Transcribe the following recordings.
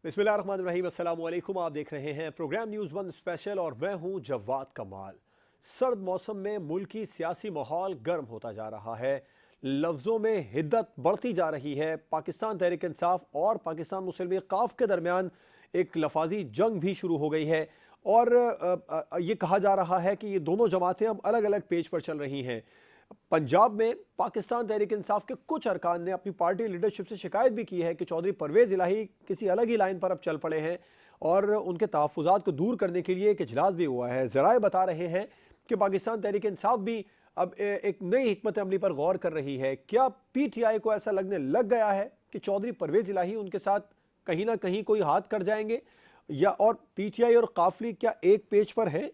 बिस्मिल्लाहिर्रहमानिर्रहीम, अस्सलाम वालेकुम। आप देख रहे हैं प्रोग्राम न्यूज़ वन स्पेशल और मैं हूं जवाद कमाल। सर्द मौसम में मुल्की सियासी माहौल गर्म होता जा रहा है। लफ्ज़ों में हिद्दत बढ़ती जा रही है। पाकिस्तान तहरीक इंसाफ और पाकिस्तान मुस्लिम लीग काफ के दरमियान एक लफाजी जंग भी शुरू हो गई है और ये कहा जा रहा है कि ये दोनों जमातें अब अलग अलग पेज पर चल रही हैं। पंजाब में पाकिस्तान तहरीक इंसाफ के कुछ अरकान ने अपनी पार्टी लीडरशिप से शिकायत भी की है कि चौधरी परवेज इलाही किसी अलग ही लाइन पर अब चल पड़े हैं और उनके तहफ़्फ़ुज़ात को दूर करने के लिए एक इजलास भी हुआ है। ज़राए बता रहे हैं कि पाकिस्तान तहरीक इंसाफ भी अब एक नई हिकमत अमली पर गौर कर रही है। क्या PTI को ऐसा लगने लग गया है कि चौधरी परवेज इलाही उनके साथ कहीं ना कहीं कोई हाथ कर जाएंगे, या और PTI और काफली क्या एक पेज पर है?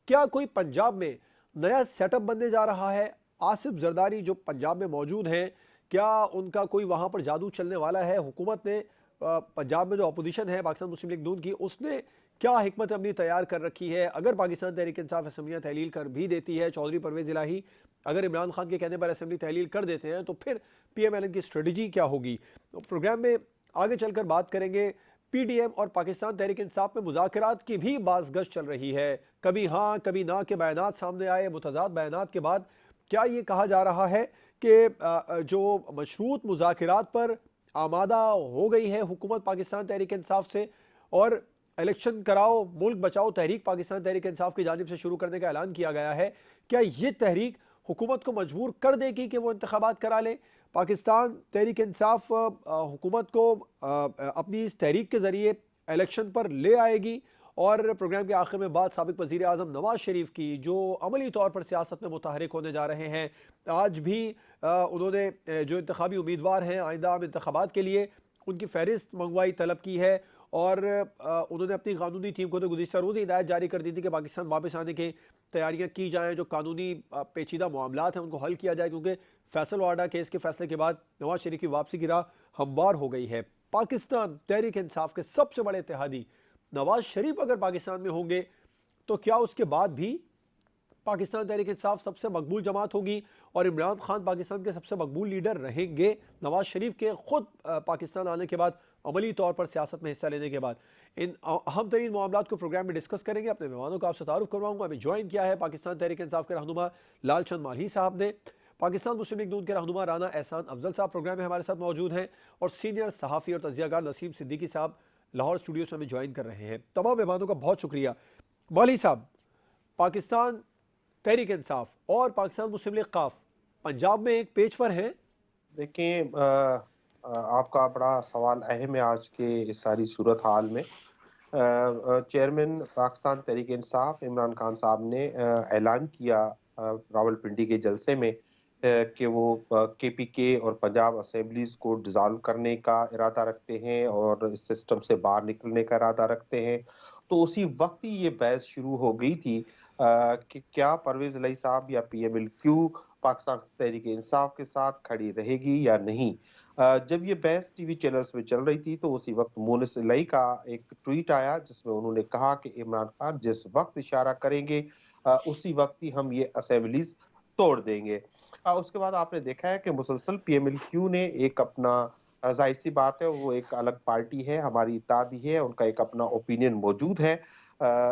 क्या कोई पंजाब में नया सेटअप बनने जा रहा है? आसिफ जरदारी जो पंजाब में मौजूद हैं, क्या उनका कोई वहाँ पर जादू चलने वाला है? हुकूमत ने पंजाब में जो अपोजिशन है पाकिस्तान मुस्लिम लीग नून की, उसने क्या हिकमत अमली तैयार कर रखी है? अगर पाकिस्तान तहरीक इंसाफ असम्बलियाँ तहलील कर भी देती है, चौधरी परवेज इलाही अगर इमरान खान के कहने पर असम्बली तहलील कर देते हैं, तो फिर PMLN की स्ट्रेटजी क्या होगी? तो प्रोग्राम में आगे चलकर बात करेंगे। PDM और पाकिस्तान तहरीक इंसाफ में मुज़ाकरात की भी बाज़गश्त चल रही है। कभी हाँ कभी ना के बयानात सामने आए। मुतज़ाद बयानात के बाद क्या ये कहा जा रहा है कि जो मशरूत मुज़ाकरात पर आमादा हो गई है हुकूमत पाकिस्तान तहरीक इंसाफ से, और इलेक्शन कराओ मुल्क बचाओ तहरीक पाकिस्तान तहरीक इंसाफ की जानिब से शुरू करने का ऐलान किया गया है। क्या ये तहरीक हुकूमत को मजबूर कर देगी कि वो इंतखाबात करा ले? पाकिस्तान तहरीक इंसाफ हुकूमत को अपनी इस तहरीक के ज़रिए इलेक्शन पर ले आएगी? और प्रोग्राम के आखिर में बात साबिक वज़ीर आज़म नवाज शरीफ की, जो अमली तौर पर सियासत में मुतहरिक होने जा रहे हैं। आज भी उन्होंने जो इंतखाबी उम्मीदवार हैं आइंदा आम इंतखाबात के लिए, उनकी फहरिस्त मंगवाई तलब की है और उन्होंने अपनी कानूनी टीम को तो गुज़िश्ता रोज़ ही हिदायत जारी कर दी थी कि पाकिस्तान वापस आने की तैयारियाँ की जाएँ, जो कानूनी पेचीदा मामलात हैं उनको हल किया जाए, क्योंकि फैसल वाडा केस के फैसले के बाद नवाज शरीफ की वापसी की राह हमवार हो गई है। पाकिस्तान तहरीक इंसाफ के सबसे बड़े इत्तेहादी नवाज शरीफ अगर पाकिस्तान में होंगे, तो क्या उसके बाद भी पाकिस्तान तहरीक इंसाफ सबसे मकबूल जमात होगी और इमरान खान पाकिस्तान के सबसे मकबूल लीडर रहेंगे नवाज शरीफ के खुद पाकिस्तान आने के बाद, अमली तौर पर सियासत में हिस्सा लेने के बाद? इन अहम तरीन मामलात को प्रोग्राम में डिस्कस करेंगे। अपने मेहमानों को आपसे तारुफ करवाऊंगा। हमें ज्वाइन किया है पाकिस्तान तहरीक इंसाफ के रहनुमा लालचंद माल्ही साहब ने, पाकिस्तान मुस्लिम लीग नून के रहनुमा राना एहसान अफजल साहब प्रोग्राम में हमारे साथ मौजूद हैं, और सीनियर सहाफ़ी और तजियाकार नसीम सिद्दीकी साहब लाहौर स्टूडियो से हमें ज्वाइन कर रहे हैं। तमाम मेहमानों का बहुत शुक्रिया। मौली साहब, पाकिस्तान तहरीक इंसाफ और पाकिस्तान मुस्लिम लीग काफ पंजाब में एक पेज पर हैं। देखिए, आपका बड़ा सवाल अहम है आज के इस सारी सूरत हाल में। चेयरमैन पाकिस्तान तहरीक इंसाफ इमरान खान साहब ने ऐलान किया रावलपिंडी के जलसे में कि वो KPK और पंजाब असेंबलीज को डिसॉल्व करने का इरादा रखते हैं और इस सिस्टम से बाहर निकलने का इरादा रखते हैं। तो उसी वक्त ही ये बहस शुरू हो गई थी कि क्या परवेज इलाही साहब या PMLQ पाकिस्तान तहरीक इंसाफ के साथ खड़ी रहेगी या नहीं। जब ये बहस टीवी चैनल्स में चल रही थी, तो उसी वक्त मोनिस इलाही का एक ट्वीट आया जिसमें उन्होंने कहा कि इमरान खान जिस वक्त इशारा करेंगे उसी वक्त ही हम ये असेंबलीज तोड़ देंगे। उसके बाद आपने देखा है कि मुसलसल PMLQ ने एक अपना, जाहिर सी बात है वो एक अलग पार्टी है, हमारी इत्तेहाद भी है, उनका एक अपना ओपिनियन मौजूद है।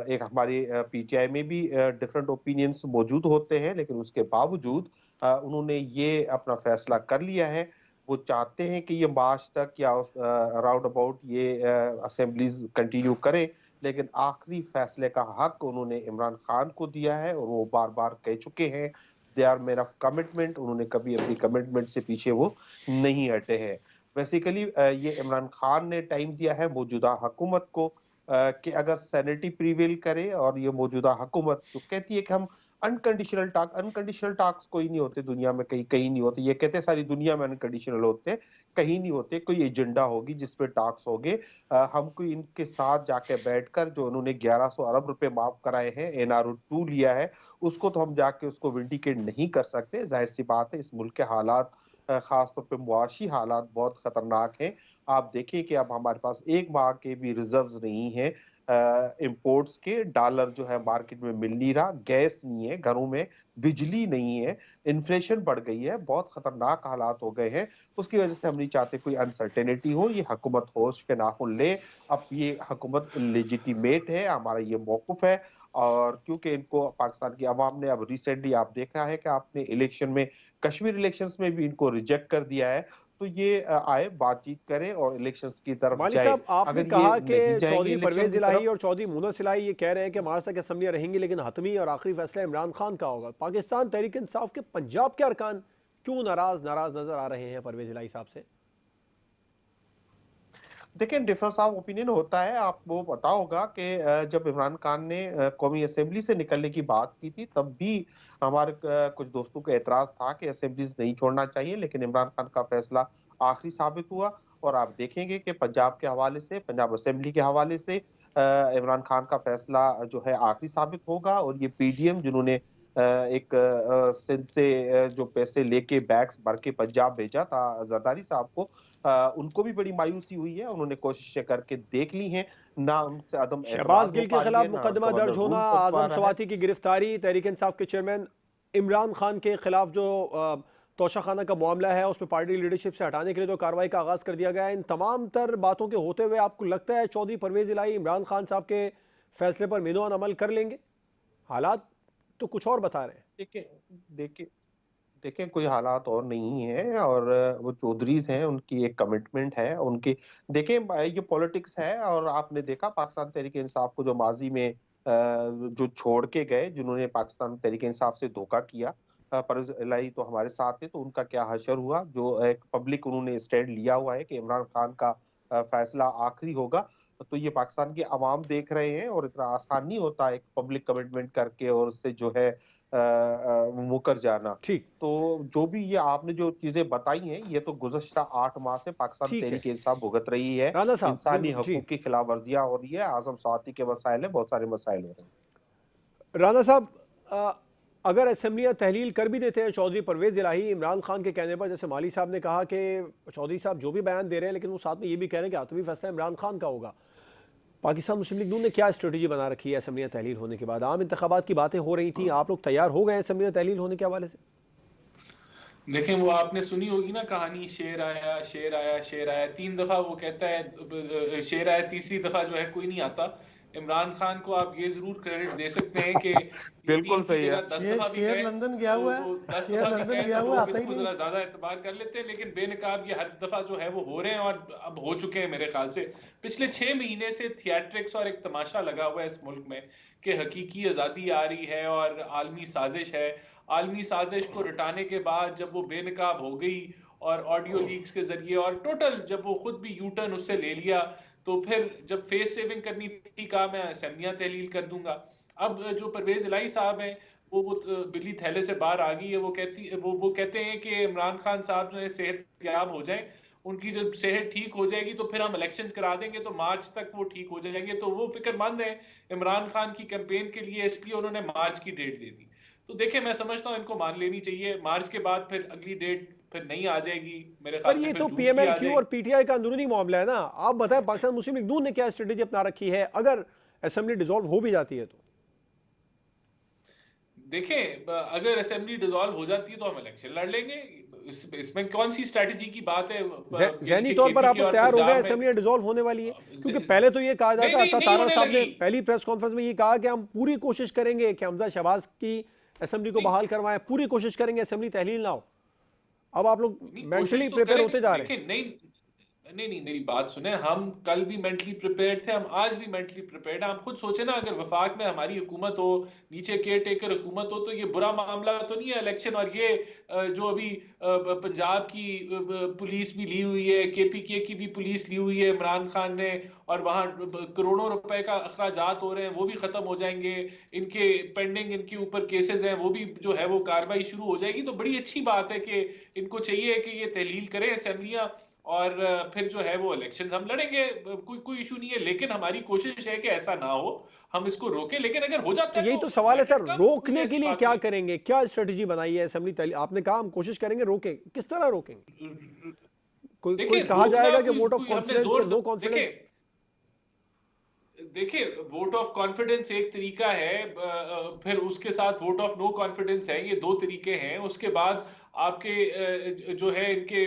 एक हमारी PTI में भी डिफरेंट ओपिनियंस मौजूद होते हैं, लेकिन उसके बावजूद उन्होंने ये अपना फैसला कर लिया है। वो चाहते हैं कि ये मार्च तक या राउंड अबाउट ये असेंबलीज कंटिन्यू करें, लेकिन आखिरी फैसले का हक उन्होंने इमरान खान को दिया है और वो बार-बार कह चुके हैं they are man of commitment. उन्होंने कभी अपनी कमिटमेंट से पीछे वो नहीं हटे हैं। बेसिकली ये इमरान खान ने टाइम दिया है मौजूदा हुकूमत को कि अगर सैनिटी प्रिवेल करे और ये मौजूदा हुकूमत तो कहती है कि हम अनकंडीशनल टॉक्स कोई नहीं होते दुनिया में, कहीं कहीं नहीं होते। ये कहते हैं सारी दुनिया में अनकंडीशनल होते हैं, कहीं नहीं होते। कोई एजेंडा होगी जिसपे टॉक्स होंगे। हम कोई इनके साथ जाके बैठकर जो उन्होंने 1100 अरब रुपए माफ कराए हैं, NRO 2 लिया है, उसको तो हम जाके उसको विंडिकेट नहीं कर सकते। जाहिर सी बात है इस मुल्क के हालात, खासतौर पे मुआशी हालात बहुत खतरनाक हैं। आप देखिए कि अब हमारे पास 1 माह के भी रिजर्व्स नहीं हैं। इंपोर्ट्स के, डॉलर जो है मार्केट में मिल नहीं रहा, गैस नहीं है घरों में, बिजली नहीं है, इन्फ्लेशन बढ़ गई है, बहुत खतरनाक हालात हो गए हैं। उसकी वजह से हम नहीं चाहते कोई अनसर्टेनिटी हो, ये हुकूमत होश के नाखुन ले। अब ये हुकूमत लेजिटिमेट है, हमारा ये मौक़िफ़ है। और क्योंकि इनको पाकिस्तान की आवाम ने अब रिसेंटली आप देखा है कि आपने इलेक्शन में, कश्मीर इलेक्शंस में भी इनको रिजेक्ट कर दिया है, तो ये आए बातचीत करें और इलेक्शंस की तरफ माली जाए। साहब, आपने अगर ये कहा कि नहीं जाएंगे चौधरी इलेक्शन परवेज की इलाही तरफ, और चौधरी मुनस इलाही ये कह रहे हैं कि हमारे तक असम्बलियाँ रहेंगी, लेकिन हतमी और आखिरी फैसला इमरान खान का होगा। पाकिस्तान तहरीक इंसाफ के पंजाब के अरकान क्यों नाराज नजर आ रहे हैं परवेज इलाही साहब से? देखिए डिफरेंस ऑफ ओपिनियन होता है। आपको पता होगा कि जब इमरान खान ने कौमी असेंबली से निकलने की बात की थी, तब भी हमारे कुछ दोस्तों को एतराज था कि असेंबलीज नहीं छोड़ना चाहिए, लेकिन इमरान खान का फैसला आखिरी साबित हुआ। और आप देखेंगे कि पंजाब के हवाले से, पंजाब असेंबली के हवाले से इमरान खान का फैसला जो है आखिरी साबित होगा। और ये पीडीएम जिन्होंने एक सिंध से जो पैसे लेके बैग्स भर के पंजाब भेजा था जरदारी साहब को, उनको भी बड़ी मायूसी हुई है। उन्होंने कोशिशें करके देख ली हैं, ना उनसे अदम शहबाज एतमाद हो गिल के पा रही खिलाफ है, ना मुकदमा गवर्नर दर्ज होना, रूल पढ़ पा आजम रहा है। स्वाति की गिरफ्तारी, तहरीक इंसाफ के चेयरमैन इमरान खान के खिलाफ जो तोशाखाना का मामला है उसमें पार्टी लीडरशिप से हटाने के लिए तो कार्रवाई का आगाज कर दिया गया है। इन तमाम तर बातों के होते हुए आपको लगता है चौधरी परवेज इलाही इमरान खान साहब के फैसले पर मिनो अमल कर लेंगे? हालात तो कुछ और बता रहे हैं। देखिए देखिए देखिए कोई हालात और नहीं है। और वो चौधरीज हैं, उनकी एक कमिटमेंट है उनकी। देखिए ये पॉलिटिक्स है। और आपने देखा पाकिस्तान तहरीक इंसाफ को जो माजी में जो छोड़ के गए, जिन्होंने पाकिस्तान तहरीक इंसाफ से धोखा किया, परवेज इलाही तो हमारे साथ थे, तो उनका क्या हशर हुआ। जो एक पब्लिक उन्होंने स्टैंड लिया हुआ है कि इमरान खान का फैसला आखिरी होगा। तो ये पाकिस्तान के अवाम देख रहे हैं। और इतना आसान नहीं होता एक पब्लिक कमिटमेंट करके और उससे जो है मुकर जाना। ठीक, तो जो भी ये आपने जो चीजें बताई हैं, ये तो गुज़श्ता 8 माह से पाकिस्तान ठीक है तहरीक इंसाफ भुगत रही है। राना साहब, इंसानी बिल्कुल जी। हकूक की खिलाफ वर्जियां हो रही है, आज़म स्वाति के मसाइल है, बहुत सारे मसाइल हो रहे हैं। राना साहब, अगर असेंबलियां तहलील कर भी देते हैं चौधरी परवेज इलाही इमरान खान के कहने पर, जैसे माली साहब ने कहा कि चौधरी साहब जो भी बयान दे रहे हैं लेकिन वो साथ में ये भी कह रहे हैं कि आतमी फैसला इमरान खान का होगा, पाकिस्तान मुस्लिम लीग नून ने क्या स्ट्रेटजी बना रखी है असेंबलियां तहलील होने के बाद? आम इंतखाबात की बातें हो रही थी, आप लोग तैयार हो गए असेंबलियां तहलील होने के हवाले से? देखें, वो आपने सुनी होगी ना कहानी, शेर आया शेर आया शेर आया, 3 दफा वो कहता है शेर आया, तीसरी दफा जो है कोई नहीं आता। इमरान खान को आप ये जरूर क्रेडिट दे सकते हैं कि ये बिल्कुल 3 की सही है। जगह 10 शेर दफा भी शेर गए लंदन गया तो हुआ है। वो 10 शेर दफा भी लंदन गए गया तो हुआ है, लोग आता ही इसको नहीं। जरा ज्यादा एतबार कर लेते हैं, लेकिन बेनकाब ये हर दफा जो है वो हो रहे हैं और अब हो चुके हैं। मेरे ख्याल से पिछले 6 महीने से थिएट्रिक्स और एक तमाशा लगा हुआ है इस मुल्क में कि हकीकी आज़ादी आ रही है और आलमी साजिश है। आलमी साजिश को रटाने के बाद जब वो बेनकाब हो गई और ऑडियो लीक्स के जरिए और टोटल जब वो खुद भी यू टर्न उससे ले लिया, तो फिर जब फेस सेविंग करनी थी कहा मैं असेंबलियां तहलील कर दूंगा। अब जो परवेज इलाही साहब हैं वो बिल्ली थैले से बाहर आ गई है। वो कहते हैं कि इमरान खान साहब जो है सेहतयाब हो जाएं, उनकी जब सेहत ठीक हो जाएगी तो फिर हम इलेक्शंस करा देंगे, तो मार्च तक वो ठीक हो जाएंगे। तो वो फिक्रमंद है इमरान खान की कैंपेन के लिए, इसलिए उन्होंने मार्च की डेट दे दी। तो देखिए, मैं समझता हूँ इनको मान लेनी चाहिए। मार्च के बाद फिर अगली डेट फिर नहीं आ जाएगी, मेरे सर ख्याल से ये फिर तो जून की आ पीएमएल-क्यू और जाएगी। पीटीआई का अंदरूनी मामला है ना। आप बताएं पाकिस्तान मुस्लिम लीग नून ने क्या स्ट्रेटेजी अपना रखी है अगर असेंबली डिसॉल्व हो भी जाती है तो? देखें, अगर असेंबली डिसॉल्व हो जाती है तो हम इलेक्शन लड़ लेंगे। इसमें कौन सी स्ट्रैटेजी की बात है? ज़हनी तौर पर आप केपीके लोग और तैयार हो गए पंजाब में असेंबलियां डिसॉल्व होने वाली है? क्योंकि ज- पहले तो ये कहा नहीं जाता नहीं था, नहीं तारा होने साहब ने लगी। पहली प्रेस कॉन्फ्रेंस में ये कहा कि हम पूरी कोशिश करेंगे कि हमजा शहबाज की असेंबली को नहीं बहाल करवाएं, पूरी कोशिश करेंगे असेंबली तहलील ना हो। अब आप लोग नहीं, मेंटली कोशिश तो प्रिपेयर करेंगे। होते जा रहे हैं। देखिए, नहीं नहीं नहीं, मेरी बात सुने। हम कल भी मेंटली प्रिपेयर्ड थे, हम आज भी मेंटली प्रिपेयर्ड हैं। आप खुद सोचे ना, अगर वफाक में हमारी हुकूमत हो, नीचे केयर टेकर हुकूमत हो, तो ये बुरा मामला तो नहीं है इलेक्शन। और ये जो अभी पंजाब की पुलिस भी ली हुई है, केपीके की भी पुलिस ली हुई है इमरान खान ने, और वहाँ करोड़ों रुपए का अखराजात हो रहे हैं, वो भी खत्म हो जाएंगे। इनके पेंडिंग इनके ऊपर केसेस हैं, वो भी जो है वो कार्रवाई शुरू हो जाएगी। तो बड़ी अच्छी बात है कि इनको चाहिए कि ये तहलील करें असेंबलियां, और फिर जो है वो इलेक्शंस हम लड़ेंगे। कोई इशू नहीं है, लेकिन हमारी कोशिश है कि ऐसा ना हो, हम इसको रोकें। लेकिन अगर हो जाता तो है यही तो तो सवाल है लेट इट सर, कम, कोई रोकने के ऐसी लिए बात क्या नहीं। करेंगे? क्या स्ट्रेटजी बनाई है असेंबली तहलील? आपने कहा हम कोशिश करेंगे, रोकें, किस तरह रोकेंगे? कोई देखिए, कहा रोकना जाएगा कि कोई वोट ऑफ कोई हमने कॉन्फिडेंस या जोर नो देखिए, कॉन्फिडेंस? देखिए, वोट ऑफ कॉन्फिडेंस एक तरीका है, फिर उसके साथ वोट ऑफ नो कॉन्फिडेंस है, ये दो तरीके हैं। उसके बाद आपके जो है इनके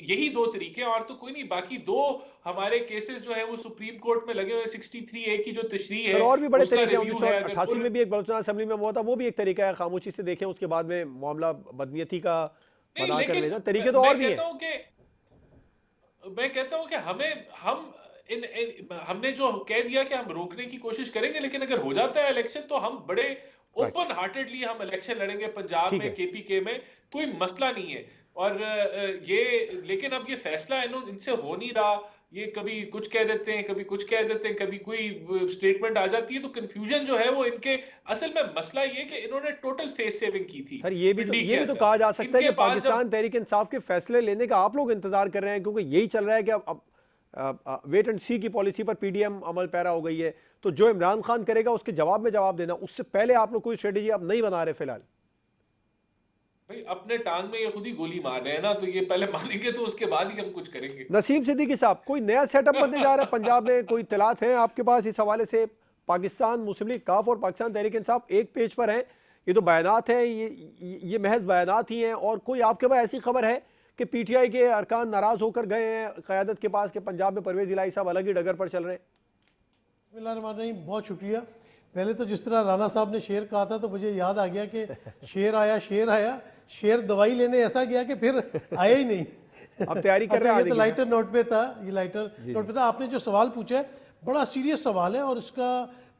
यही दो तरीके हैं, और तो कोई नहीं। बाकी दो हमारे केसेस जो है वो सुप्रीम कोर्ट में लगे हुए 63A की जो तशरीह सर है और भी बड़े उसका तरीके हैं। रिव्यू है। अगर 1988 में भी एक बलूचिस्तान असेंबली में हुआ था, वो भी एक तरीका है। खामोशी से देखें, उसके बाद में मामला बदनीयती का नहीं, बना कर लेकिन लेना, तरीके तो और भी हैं। मैं कहता हूं कि हम हमने जो कह दिया कि हम रोकने की कोशिश करेंगे, लेकिन अगर हो जाता है इलेक्शन तो हम बड़े राइट, ओपन हार्टेडली हम इलेक्शन लड़ेंगे पंजाब ठीक में, है। केपीके में, कोई मसला नहीं है। और ये लेकिन अब ये फैसला इनसे हो नहीं रहा। ये कभी कुछ कह देते हैं, कभी कुछ कह देते हैं, कभी कोई स्टेटमेंट आ जाती है, तो कंफ्यूजन जो है वो इनके, असल में मसला ये कि इन्होंने टोटल फेस सेविंग की थी सर पिंडी के ये भी तो अंदर। कहा जा सकता है इनके कि पास जब पाकिस्तान तहरीक इंसाफ के फैसले लेने का आप लोग इंतजार कर रहे हैं, क्योंकि यही चल रहा है कि अब वेट एंड सी की पॉलिसी पर पीडीएम अमल पैरा हो गई है। तो जो इमरान खान करेगा उसके जवाब में जवाब देना, उससे पहले आप लोग कोई स्ट्रेटेजी आप नहीं बना रहे फिलहाल। भाई अपने टांग में ये खुद ही गोली मार रहे हैं ना, तो ये पहले मानेंगे तो उसके बाद ही हम कुछ करेंगे। नसीम सिद्दीकी साहब, कोई नया सेटअप बनने जा रहा है पंजाब में? कोई इत्तलात हैं आपके पास इस हवाले से? पाकिस्तान मुस्लिम लीग काफ और पाकिस्तान तहरीक इंसाफ एक पेज पर हैं। ये तो बयानात हैं, ये महज बयानात ही हैं। और कोई आपके पास ऐसी खबर है कि पीटीआई के अरकान नाराज होकर गए हैं क़यादत के पास कि पंजाब में परवेज़ इलाही साहब अलग ही डगर पर चल रहे हैं? बिस्मिल्लाहिर्रहमानिर्रहीम, बहुत शुक्रिया। पहले तो जिस तरह राना साहब ने शेर कहा था तो मुझे याद आ गया कि शेर आया, शेर दवाई लेने ऐसा गया कि फिर आया ही नहीं। अब तैयारी कर अच्छा, रहे हैं ये तो लाइटर नोट पे था, ये लाइटर नोट पे था। आपने जो सवाल पूछा है बड़ा सीरियस सवाल है, और इसका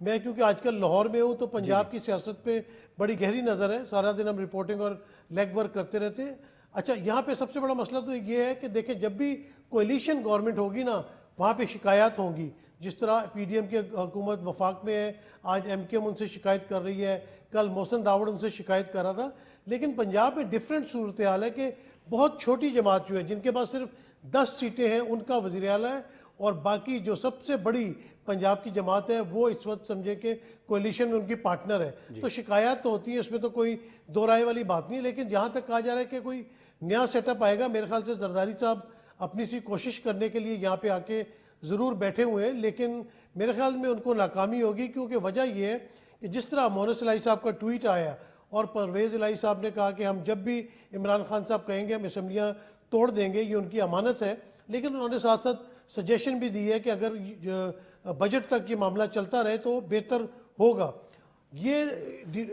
मैं क्योंकि आजकल लाहौर में हूँ तो पंजाब की सियासत पे बड़ी गहरी नज़र है। सारा दिन हम रिपोर्टिंग और लेग वर्क करते रहते हैं। अच्छा, यहाँ पे सबसे बड़ा मसला तो ये है कि देखें, जब भी कोalition गवर्नमेंट होगी ना, वहाँ पे शिकायत होंगी। जिस तरह पीडीएम की हुकूमत वफाक में है, आज एमकेएम उनसे शिकायत कर रही है, कल मोहसिन दावड़ उनसे शिकायत कर रहा था। लेकिन पंजाब में डिफरेंट सूरत हाल है कि बहुत छोटी जमात जो है, जिनके पास सिर्फ 10 सीटें हैं, उनका वज़ीर आला है, और बाकी जो सबसे बड़ी पंजाब की जमात है वो इस वक्त समझे कि कोalition में उनकी पार्टनर है। तो शिकायत तो होती है, इसमें तो कोई दो राय वाली बात नहीं है। लेकिन जहाँ तक कहा जा रहा है कि कोई नया सेटअप आएगा, मेरे ख्याल से जरदारी साहब अपनी सी कोशिश करने के लिए यहाँ पे आके ज़रूर बैठे हुए हैं, लेकिन मेरे ख्याल में उनको नाकामी होगी। क्योंकि वजह यह है कि जिस तरह मोहसिन इलाही साहब का ट्वीट आया और परवेज़ इलाही साहब ने कहा कि हम जब भी इमरान खान साहब कहेंगे हम असम्बलियाँ तोड़ देंगे, ये उनकी अमानत है। लेकिन उन्होंने साथ साथ सजेशन भी दी है कि अगर बजट तक ये मामला चलता रहे तो बेहतर होगा। ये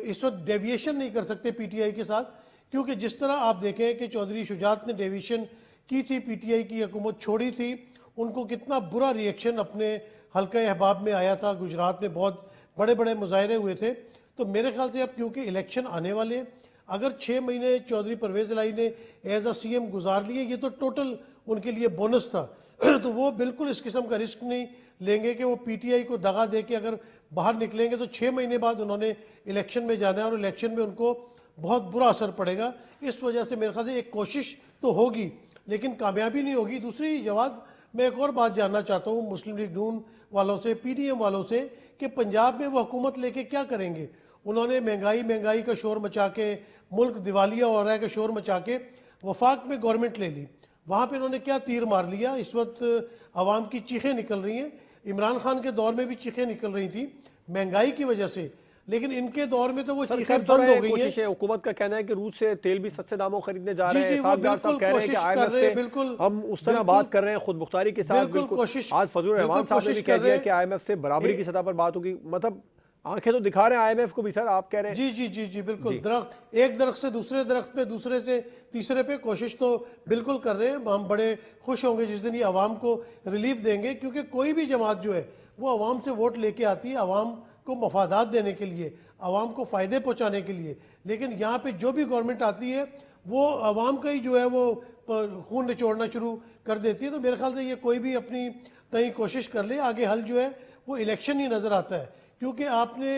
इस वक्त डेविएशन नहीं कर सकते पीटीआई के साथ, क्योंकि जिस तरह आप देखें कि चौधरी शुजात ने डेविएशन की थी, पीटीआई की हुकूमत छोड़ी थी, उनको कितना बुरा रिएक्शन अपने हल्का अहबाब में आया था। गुजरात में बहुत बड़े बड़े मुजाहरे हुए थे। तो मेरे ख्याल से अब क्योंकि इलेक्शन आने वाले हैं, अगर 6 महीने चौधरी परवेज़ इलाही ने एज अ सीएम गुजार लिए, ये तो टोटल उनके लिए बोनस था। तो वो बिल्कुल इस किस्म का रिस्क नहीं लेंगे कि वो पीटीआई को दगा दे के अगर बाहर निकलेंगे तो 6 महीने बाद उन्होंने इलेक्शन में जाना है, और इलेक्शन में उनको बहुत बुरा असर पड़ेगा। इस वजह से मेरे ख्याल से एक कोशिश तो होगी, लेकिन कामयाबी नहीं होगी। दूसरी जवाब, मैं एक और बात जानना चाहता हूँ मुस्लिम लीग नून वालों से, पीडीएम वालों से, कि पंजाब में वो हुकूमत लेके क्या करेंगे। उन्होंने महंगाई का शोर मचा के, मुल्क दिवालिया हो रहा है का शोर मचा के वफाक में गवर्नमेंट ले ली। वहाँ पे इन्होंने क्या तीर मार लिया। इस वक्त आवाम की चीखें निकल रही हैं। इमरान खान के दौर में भी चीखें निकल रही थी महंगाई की वजह से, लेकिन इनके दौर में तो वो चीखें बंद हो गई हैं। हुकूमत का कहना है कि रूस से तेल भी सस्ते दामों खरीदने जा जी रहे हैं। जी, वो बिल्कुल कह रहे हैं कि IMF से बिल्कुल हम उस तरह बात कर रहे हैं खुद मुख्तारी के साथ। बिल्कुल कोशिश, आज फजलुर रहमान साहब ने भी कह दिया कि IMF से बराबरी की सतह पर बात होगी। मतलब आंखें तो दिखा रहे हैं IMF को भी सर, आप कह रहे हैं। जी जी जी जी बिल्कुल। दरख्त, एक दरख्त से दूसरे दरख्त पे, दूसरे से तीसरे पे कोशिश तो बिल्कुल कर रहे हैं। हम बड़े खुश होंगे जिस दिन ये आवाम को रिलीफ देंगे, क्योंकि कोई भी जमात जो है वो आवाम से वोट लेके आती है आवाम को मफादात देने के लिए, आवाम को फ़ायदे पहुँचाने के लिए। लेकिन यहाँ पे जो भी गवर्नमेंट आती है वो आवाम का ही जो है वो खून निचोड़ना शुरू कर देती है। तो मेरे ख्याल से ये कोई भी अपनी तय कोशिश कर ले, आगे हल जो है वो इलेक्शन ही नज़र आता है। क्योंकि आपने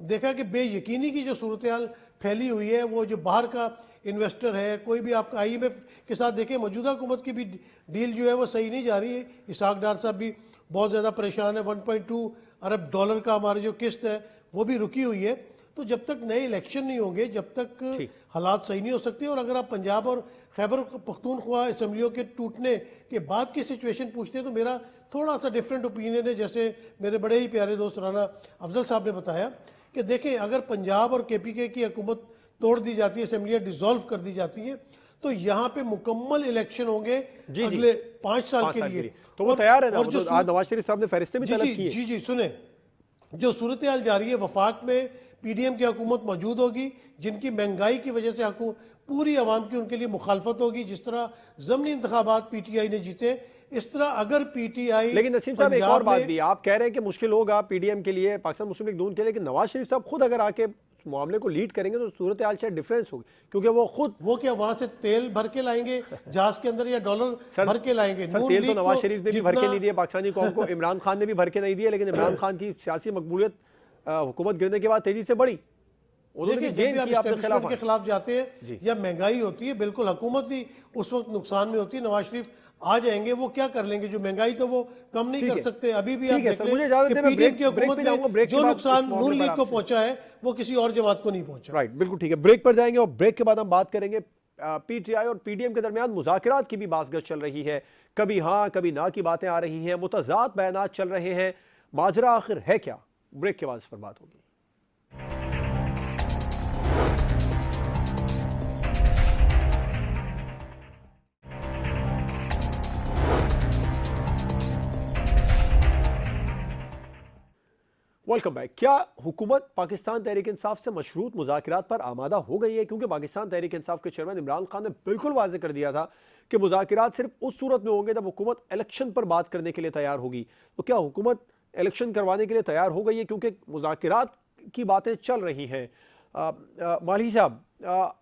देखा कि बेयकीनी की जो सूरत हाल फैली हुई है, वो जो बाहर का इन्वेस्टर है, कोई भी आपका IMF के साथ देखें, मौजूदा हुकूमत की भी डील जो है वो सही नहीं जा रही है। इसहाक डार साहब भी बहुत ज़्यादा परेशान है। $1.2 अरब का हमारी जो किस्त है वो भी रुकी हुई है। तो जब तक नए इलेक्शन नहीं होंगे, जब तक ठीक। हालात सही नहीं हो सकते। और अगर आप पंजाब और खैबर पख्तूनख्वा असम्बलियों के टूटने के बाद की सिचुएशन पूछते हैं तो मेरा थोड़ा सा डिफरेंट ओपिनियन है। जैसे मेरे बड़े ही प्यारे दोस्त राना अफजल साहब ने बताया कि देखें, अगर पंजाब और केपीके की हुकूमत तोड़ दी जाती है, असम्बलियाँ डिसॉल्व कर दी जाती हैं, तो यहाँ पे मुकम्मल इलेक्शन होंगे जी। अगले 5 साल 5 के साल के लिए। लिए तो वो तैयार है ना, और वो जो तो आज नवाज शरीफ साहब ने फहरिस्तें भी जी तलब जी की है। जी जी सुने, जो सूरत हाल जारी है, वफाक में पीडीएम की हुकूमत मौजूद होगी, जिनकी महंगाई की वजह से पूरी आवाम की उनके लिए मुखालफत होगी। जिस तरह ज़मनी इंतखाबात पीटीआई ने जीते, इस तरह अगर पीटीआई लेकिन नसीम साहब एक और बात भी, आप कह रहे हैं कि मुश्किल होगा पीडीएम के लिए, पाकिस्तान मुस्लिम लीग नून के लिए, लेकिन नवाज शरीफ साहब खुद अगर आके मामले को लीड करेंगे तो सूरत हाल शायद डिफरेंस होगी, क्योंकि वो खुद वो क्या वहां से तेल भर के लाएंगे जहाज के अंदर या डॉलर भर के लाएंगे? सर नून तेल तो लीग नवाज शरीफ ने भी भर के जितना- नहीं दिए पाकिस्तानी कौम को, इमरान खान ने भी भर के नहीं दिए, लेकिन इमरान खान की सियासी मकबूलियत हुकूमत गिरने के बाद तेजी से बढ़ी। उन्होंने देखिए, भी जब गेन भी आप किया अपने एस्टेब्लिशमेंट के खिलाफ। खिलाफ जाते हैं या महंगाई होती है, बिल्कुल हुकूमत ही उस वक्त नुकसान में होती है। नवाज शरीफ आ जाएंगे, वो क्या कर लेंगे? जो महंगाई तो वो कम नहीं ठीक कर है। सकते। अभी भी ठीक आप है देख सर, लें मुझे इजाजत कि दें, मैं पीडीएम की ब्रेक पे हुकूमत जाऊंगा, में ब्रेक के जो बाद नुकसान इस मामले नून पर लीग को आपसे। पहुंचा है वो किसी और जमात को नहीं पहुंचा। राइट, बिल्कुल ठीक है। ब्रेक पर जाएंगे और ब्रेक के बाद हम बात करेंगे पीटीआई और पीडीएम के दरमियान मुज़ाकरात की भी बातचीत चल रही है, कभी हाँ कभी ना की बातें आ रही हैं, मुतज़ाद बयानात चल रहे हैं, माजरा आखिर है क्या? ब्रेक के बाद इस पर बात होगी। Welcome back. क्या हुकूमत पाकिस्तान तहरीक इंसाफ से मशरूत मुज़ाकरात पर आमादा हो गई है? क्योंकि पाकिस्तान तहरीक इंसाफ के चेयरमैन इमरान खान ने बिल्कुल वाज़ेह कर दिया था कि मुज़ाकरात सिर्फ उस सूरत में होंगे जब हुकूमत इलेक्शन पर बात करने के लिए तैयार होगी। तो क्या हुकूमत इलेक्शन करवाने के लिए तैयार हो गई है? क्योंकि मुज़ाकरात की बातें चल रही हैं। माली साहब,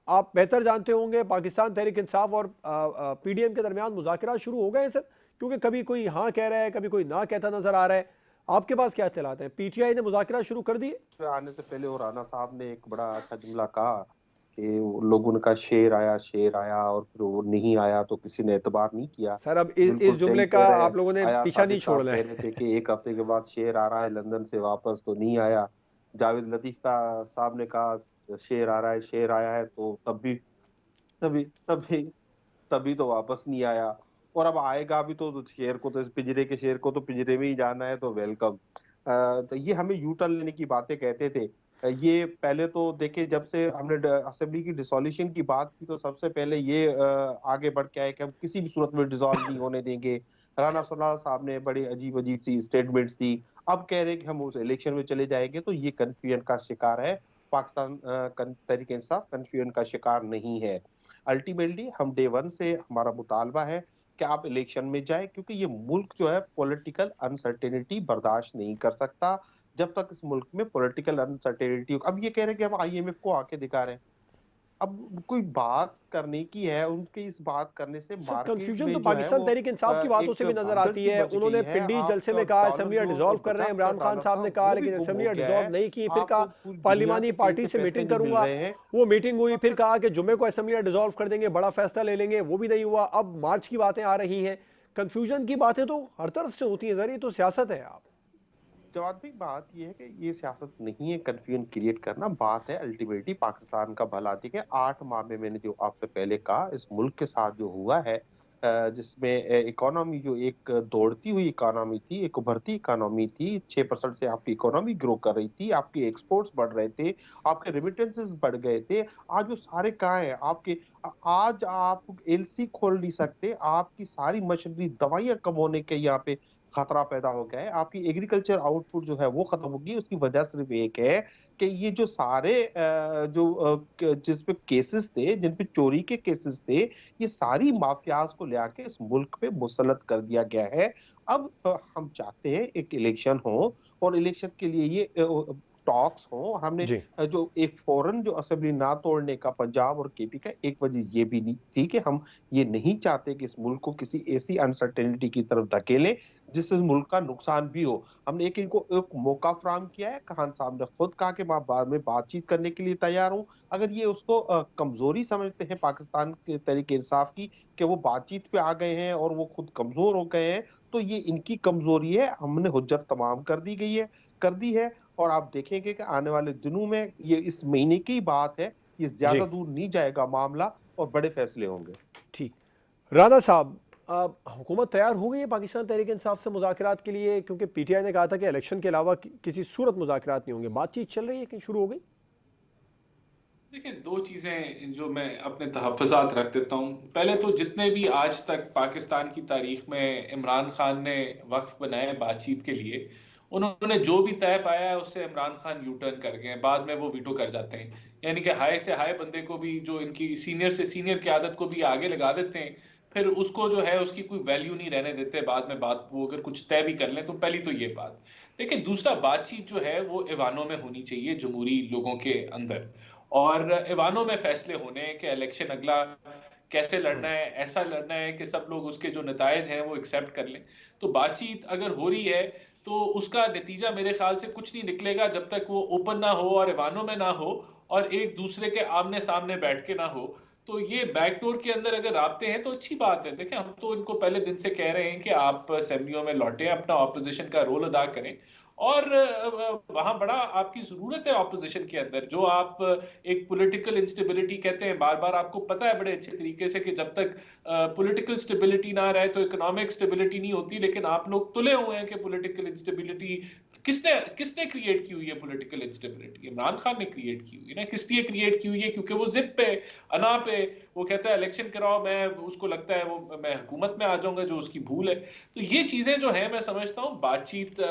आप बेहतर जानते होंगे, पाकिस्तान तहरीक इंसाफ और पीडीएम के दरमियान मुज़ाकरात शुरू हो गए हैं सर? क्योंकि कभी कोई हाँ कह रहा है, कभी कोई ना कहता नजर आ रहा है। आपके पास क्या चलाते हैं? पीटीआई ने मुज़ाकरात शुरू कर दिए? आने से पहले और राना साहब ने एक बड़ा अच्छा जुमला कहा कि लोगों का शेर आया और फिर वो नहीं आया तो किसी ने एतबार नहीं किया। सर अब बिल्कुल इस जुमले सही का कह रहे हैं। आप लोगों ने आया पीछा नहीं सादिक साहब छोड़ना कह है। रहे थे कि एक हफ्ते के बाद शेर आ रहा है लंदन से वापस, तो नहीं आया। जावेद लतीफ का साहब ने कहा शेर आ रहा है, शेर आया है, तो तभी तभी तभी तो वापस नहीं आया। और अब आएगा भी तो शेर को तो पिंजरे के शेर को तो पिंजरे में ही जाना है, तो वेलकम। तो ये हमें यू टर्न लेने की बातें कहते थे। ये पहले तो देखिए, जब से हमने असेंबली की डिसोल्यूशन की बात की तो सबसे पहले ये आगे बढ़ के आए कि हम किसी भी सूरत में डिसॉल्व नहीं होने देंगे। राना सलाह साहब ने बड़ी अजीब अजीब सी स्टेटमेंट्स दी। अब कह रहे हैं कि हम उस इलेक्शन में चले जाएंगे, तो ये कंफ्यूजन का शिकार है। पाकिस्तान तहरीक इंसाफ कंफ्यूजन का शिकार नहीं है। अल्टीमेटली हम डे वन से हमारा मुतालबा है कि आप इलेक्शन में जाए, क्योंकि ये मुल्क जो है पॉलिटिकल अनसर्टेनिटी बर्दाश्त नहीं कर सकता। जब तक इस मुल्क में पॉलिटिकल अनसर्टेनिटी, अब ये कह रहे हैं कि हम आईएमएफ को आके दिखा रहे हैं। अब कोई बात करने की है, उनके इस बात करने से सर मार्केट कंफ्यूजन में तो जो है पाकिस्तान वो तहरीक इंसाफ की बातों एक से भी नजर भागदड़ आती सी है। मच उन्होंने गई है। पिंडी जलसे में आपका कहा डॉलर असेंबलियां जो डिसॉल्व कर रहे हैं, बचा इमरान हुआ खान डॉलर साहब था ने कहा, वो भी लेकिन गुम हो असेंबलियां गया डिसॉल्व है। नहीं की। फिर कहा आपको पूरी दुनिया पार्लिमानी से पार्टी पैसे से मीटिंग नहीं मिल करूंगा, रहे हैं। वो मीटिंग हुई, फिर कहा कि जुम्मे को असेंबलियां डिसॉल्व कर देंगे, बड़ा फैसला ले लेंगे, वो भी नहीं हुआ। अब मार्च की बातें आ रही हैं। कंफ्यूजन की बातें तो हर तरफ से होती हैं सर, ये तो सियासत है। आप जवाब भाई, बात ये है कि ये सियासत नहीं है कंफ्यूजन क्रिएट करना, बात है अल्टीमेटली पाकिस्तान का भला। देखिए 8 माह में मैंने जो आपसे पहले कहा, इस मुल्क के साथ जो हुआ है, जिसमें इकोनॉमी जो एक दौड़ती हुई इकोनॉमी थी, एक उभरती इकोनॉमी थी, 6% से आपकी इकोनॉमी ग्रो कर रही थी, आपके एक्सपोर्ट्स बढ़ रहे थे, आपके रेमिटेंसेस बढ़ गए थे। आज वो सारे कहाँ हैं आपके? आज आप एलसी खोल नहीं सकते, आपकी सारी मशीनरी, दवाइयां कम होने के यहाँ पे खतरा पैदा हो गया है, आपकी एग्रीकल्चर आउटपुट जो है वो खत्म होगी। उसकी वजह सिर्फ एक है कि ये जो सारे जिसपे केसेस थे, जिन पे चोरी के केसेस थे, ये सारी माफियाज को ले आके इस मुल्क पे मुसल्लत कर दिया गया है। अब हम चाहते हैं एक इलेक्शन हो, और इलेक्शन के लिए ये टॉक्स हो। और हमने जी जो एक फौरन जो असेंबली ना तोड़ने का पंजाब और केपी का एक वजह ये भी नहीं थी कि हम ये नहीं चाहते कि इस मुल्क को किसी ऐसी अनसर्टेनिटी की तरफ धकेलें जिससे मुल्क का नुकसान भी हो। हमने इनको एक मौका फराहम किया है। खान साहब ने खुद कहा कि मैं बाद में बातचीत करने के लिए तैयार हूं। अगर ये उसको कमजोरी समझते हैं पाकिस्तान के तहरीक इंसाफ की कि वो बातचीत पे आ गए हैं और वो खुद कमजोर हो गए हैं, तो ये इनकी कमजोरी है। हमने हुज्जत तमाम कर दी है। और आप देखेंगे कि आने वाले दिनों में ये इस महीने की बात है, ये जी, ज्यादा दूर नहीं जाएगा मामला और बड़े फैसले होंगे। ठीक। राना साहब, हुकूमत तैयार हो गई है पाकिस्तान तहरीक इंसाफ से मुज़ाकरात के लिए? क्योंकि पीटीआई ने कहा था कि इलेक्शन के अलावा किसी सूरत मुज़ाकरात नहीं होंगे। बातचीत चल रही है कि शुरू हो गई? देखिए, 2 चीज़ें जो मैं अपने तहफ़्फ़ुज़ात रख देता हूँ। पहले तो जितने भी आज तक पाकिस्तान की तारीख़ में इमरान ख़ान ने वक़्फ़ बनाए बातचीत के लिए, उन्होंने जो भी तय पाया है उससे इमरान ख़ान यू टर्न कर गए हैं, बाद में वो वीटो कर जाते हैं। यानी कि हाय से हाय बंदे को भी, जो इनकी सीनियर से सीनियर क़यादत को भी आगे लगा देते हैं, फिर उसको जो है उसकी कोई वैल्यू नहीं रहने देते, बाद में बात वो अगर कुछ तय भी कर लें तो पहली तो ये बात। देखिए, दूसरा, बातचीत जो है वो ऐवानों में होनी चाहिए, जमहूरी लोगों के अंदर। और ऐवानों में फैसले होने हैं कि इलेक्शन अगला कैसे लड़ना है, ऐसा लड़ना है कि सब लोग उसके जो नतायज हैं वो एक्सेप्ट कर लें। तो बातचीत अगर हो रही है तो उसका नतीजा मेरे ख्याल से कुछ नहीं निकलेगा जब तक वो ओपन ना हो और ऐवानों में ना हो और एक दूसरे के आमने सामने बैठ के ना हो। तो ये बैकडोर के अंदर अगर राब्ते हैं तो अच्छी बात है। देखिए, हम तो इनको पहले दिन से कह रहे हैं कि आप असेंबलियों में लौटें, अपना ऑपोजिशन का रोल अदा करें और वहाँ बड़ा आपकी ज़रूरत है ऑपोजिशन के अंदर। जो आप एक पॉलिटिकल इंस्टेबिलिटी कहते हैं, बार-बार आपको पता है बड़े अच्छे तरीके से कि जब तक पॉलिटिकल स्टेबिलिटी ना रहे तो इकोनॉमिक स्टेबिलिटी नहीं होती। लेकिन आप लोग तुले हुए हैं कि पॉलिटिकल इंस्टेबिलिटी किसने किसने क्रिएट की हुई है पॉलिटिकल इंस्टेबिलिटी? इमरान खान ने क्रिएट की हुई है ना। किस लिए क्रिएट की हुई है? क्योंकि वो ज़िद पे, अना पे, वो कहता है इलेक्शन कराओ, मैं उसको लगता है वो मैं हुकूमत में आ जाऊँगा, जो उसकी भूल है। तो ये चीज़ें जो हैं, मैं समझता हूँ बातचीत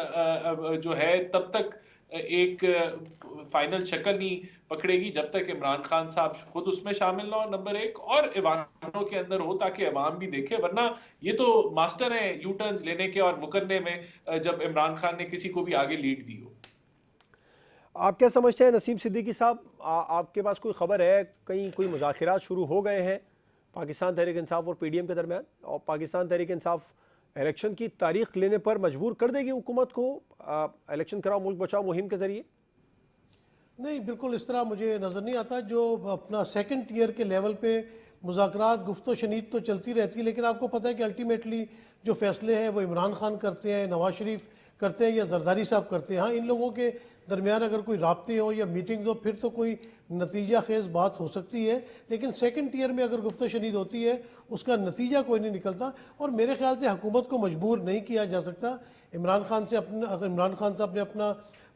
जो है तब तक एक फाइनल शक्ल नहीं पकड़ेगी जब तक इमरान खान साहब खुद उसमें शामिल ना हो, नंबर एक, और ऐवानों के अंदर हो ताकि अवाम भी देखे। वरना ये तो मास्टर हैं यू टर्न्स लेने के और मुकरने में, जब इमरान खान ने किसी को भी आगे लीड दी हो। आप क्या समझते हैं नसीम सिद्दीकी साहब, आपके पास कोई खबर है कहीं कोई मुज़ाकरात शुरू हो गए हैं पाकिस्तान तहरीक इंसाफ और पीडीएम के दरमियान, और पाकिस्तान तहरीक इंसाफ इलेक्शन की तारीख लेने पर मजबूर कर देगी हुकूमत को इलेक्शन कराओ मुल्क बचाओ मुहिम के जरिए? नहीं, बिल्कुल इस तरह मुझे नज़र नहीं आता। जो अपना सेकंड टियर के लेवल पे मुज़ाकरात गुफ्तो शनीद तो चलती रहती है, लेकिन आपको पता है कि अल्टीमेटली जो फैसले हैं वो इमरान खान करते हैं, नवाज शरीफ करते हैं या जरदारी साहब करते हैं। हाँ, इन लोगों के दरमियान अगर कोई राब्ते हो या मीटिंग्स हो फिर तो कोई नतीजा खेज़ बात हो सकती है, लेकिन सेकंड टियर में अगर गुफ्तो शनीद होती है उसका नतीजा कोई नहीं निकलता। और मेरे ख्याल से हुकूमत को मजबूर नहीं किया जा सकता। इमरान खान से अपना, अगर इमरान खान साहब ने अपना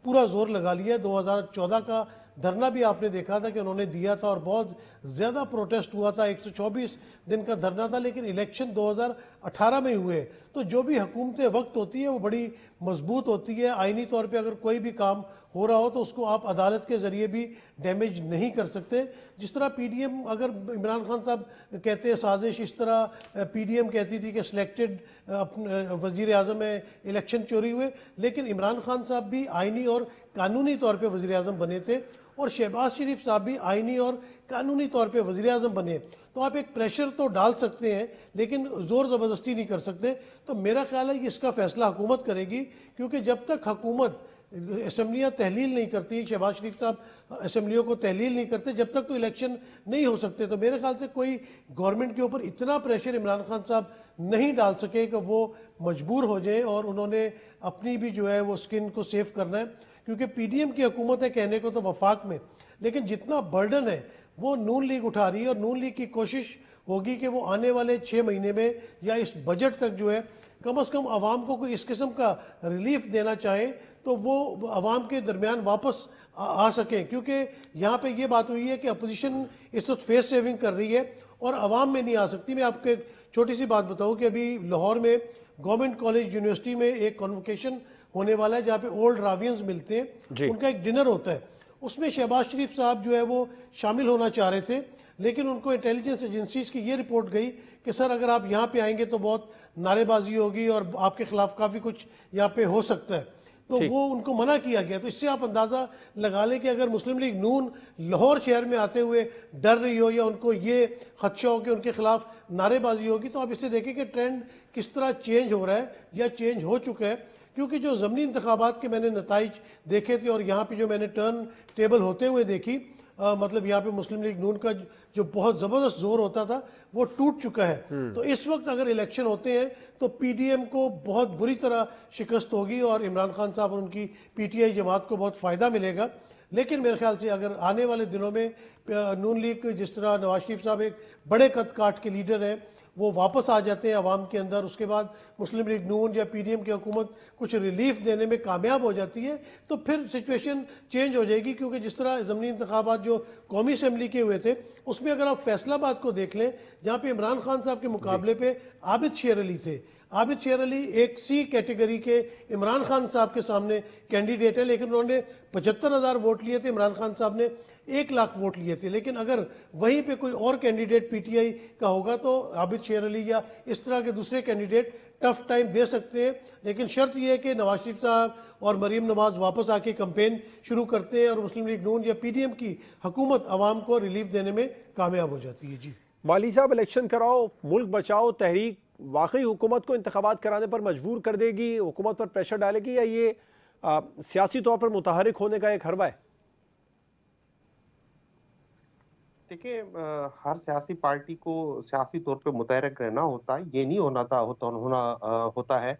पूरा जोर लगा लिया, 2014 का धरना भी आपने देखा था कि उन्होंने दिया था और बहुत ज़्यादा प्रोटेस्ट हुआ था, 124 दिन का धरना था, लेकिन इलेक्शन 2018 में हुए। तो जो भी हुकूमतें वक्त होती है वो बड़ी मजबूत होती है। आइनी तौर पे अगर कोई भी काम हो रहा हो तो उसको आप अदालत के ज़रिए भी डैमेज नहीं कर सकते। जिस तरह पीडीएम, अगर इमरान खान साहब कहते हैं साजिश, इस तरह पीडीएम कहती थी कि सिलेक्टेड वज़ीर आज़म में इलेक्शन चोरी हुए, लेकिन इमरान खान साहब भी आइनी और कानूनी तौर पे वज़ीर आज़म बने थे और शहबाज शरीफ साहब भी आइनी और कानूनी तौर पे वज़ीर आज़म बने। तो आप एक प्रेशर तो डाल सकते हैं लेकिन ज़ोर ज़बरदस्ती नहीं कर सकते। तो मेरा ख्याल है कि इसका फ़ैसला हुकूमत करेगी, क्योंकि जब तक हुकूमत असम्बलियाँ तहलील नहीं करती, शहबाज शरीफ साहब असम्बलियों को तहलील नहीं करते, जब तक तो इलेक्शन नहीं हो सकते। तो मेरे ख्याल से कोई गवर्नमेंट के ऊपर इतना प्रेशर इमरान खान साहब नहीं डाल सके कि वो मजबूर हो जाए, और उन्होंने अपनी भी जो है वो स्किन को सेव करना है। क्योंकि पीडीएम की हुकूमत है कहने को तो वफाक में, लेकिन जितना बर्डन है वो नून लीग उठा रही है, और नून लीग की कोशिश होगी कि वो आने वाले 6 महीने में या इस बजट तक जो है कम से कम आवाम को कोई इस किस्म का रिलीफ देना चाहे तो वो आवाम के दरमियान वापस आ सकें। क्योंकि यहाँ पे ये बात हुई है कि अपोजिशन इस वक्त फेस सेविंग कर रही है और आवाम में नहीं आ सकती। मैं आपको एक छोटी सी बात बताऊँ कि अभी लाहौर में गवर्नमेंट कॉलेज यूनिवर्सिटी में एक कॉन्वोकेशन होने वाला है जहाँ पे ओल्ड रावियंस मिलते हैं, उनका एक डिनर होता है। उसमें शहबाज शरीफ साहब जो है वो शामिल होना चाह रहे थे, लेकिन उनको इंटेलिजेंस एजेंसीज की ये रिपोर्ट गई कि सर अगर आप यहाँ पे आएंगे तो बहुत नारेबाजी होगी और आपके खिलाफ काफ़ी कुछ यहाँ पे हो सकता है, तो वो उनको मना किया गया। तो इससे आप अंदाज़ा लगा लें कि अगर मुस्लिम लीग नून लाहौर शहर में आते हुए डर रही हो या उनको ये खदशा हो कि उनके खिलाफ नारेबाजी होगी, तो आप इससे देखें कि ट्रेंड किस तरह चेंज हो रहा है या चेंज हो चुका है। क्योंकि जो ज़मनी इंतखाबात के मैंने नताइज देखे थे और यहाँ पे जो मैंने टर्न टेबल होते हुए देखी, मतलब यहाँ पे मुस्लिम लीग नून का जो बहुत ज़बरदस्त जोर होता था वो टूट चुका है। तो इस वक्त अगर इलेक्शन होते हैं तो पीडीएम को बहुत बुरी तरह शिकस्त होगी और इमरान खान साहब और उनकी पीटीआई जमात को बहुत फ़ायदा मिलेगा। लेकिन मेरे ख्याल से अगर आने वाले दिनों में नून लीग, जिस तरह नवाज शरीफ साहब एक बड़े कद काट के लीडर हैं, वो वापस आ जाते हैं अवाम के अंदर, उसके बाद मुस्लिम लीग नून या पीडीएम की हुकूमत कुछ रिलीफ देने में कामयाब हो जाती है, तो फिर सिचुएशन चेंज हो जाएगी। क्योंकि जिस तरह ज़मनी इंतखाबात जो कौमी असम्बली के हुए थे, उसमें अगर आप फैसलाबाद को देख लें, जहाँ पे इमरान खान साहब के मुकाबले पे आबिद शेर अली थे। आबिद शेर अली एक सी कैटेगरी के इमरान खान साहब के सामने कैंडिडेट है, लेकिन उन्होंने 75,000 वोट लिए थे, इमरान खान साहब ने 1 लाख वोट लिए थे। लेकिन अगर वहीं पे कोई और कैंडिडेट पीटीआई का होगा तो आबिद शेर अली या इस तरह के दूसरे कैंडिडेट टफ टाइम दे सकते हैं। लेकिन शर्त यह है कि नवाज शरीफ साहब और मरीम नवाज वापस आके कैंपेन शुरू करते हैं और मुस्लिम लीग नून या पीडीएम की हुकूमत अवाम को रिलीफ देने में कामयाब हो जाती है। जी माली साहब, इलेक्शन कराओ मुल्क बचाओ तहरीक वाकई हुकूमत को इंतखाबात कराने पर मजबूर कर देगी, हुकूमत पर प्रेशर डालेगी, या ये सियासी तौर पर मुतहरिक होने का एक हरबा है? देखिए, हर सियासी पार्टी को सियासी तौर पे मुतहरिक रहना होता है, ये नहीं होता है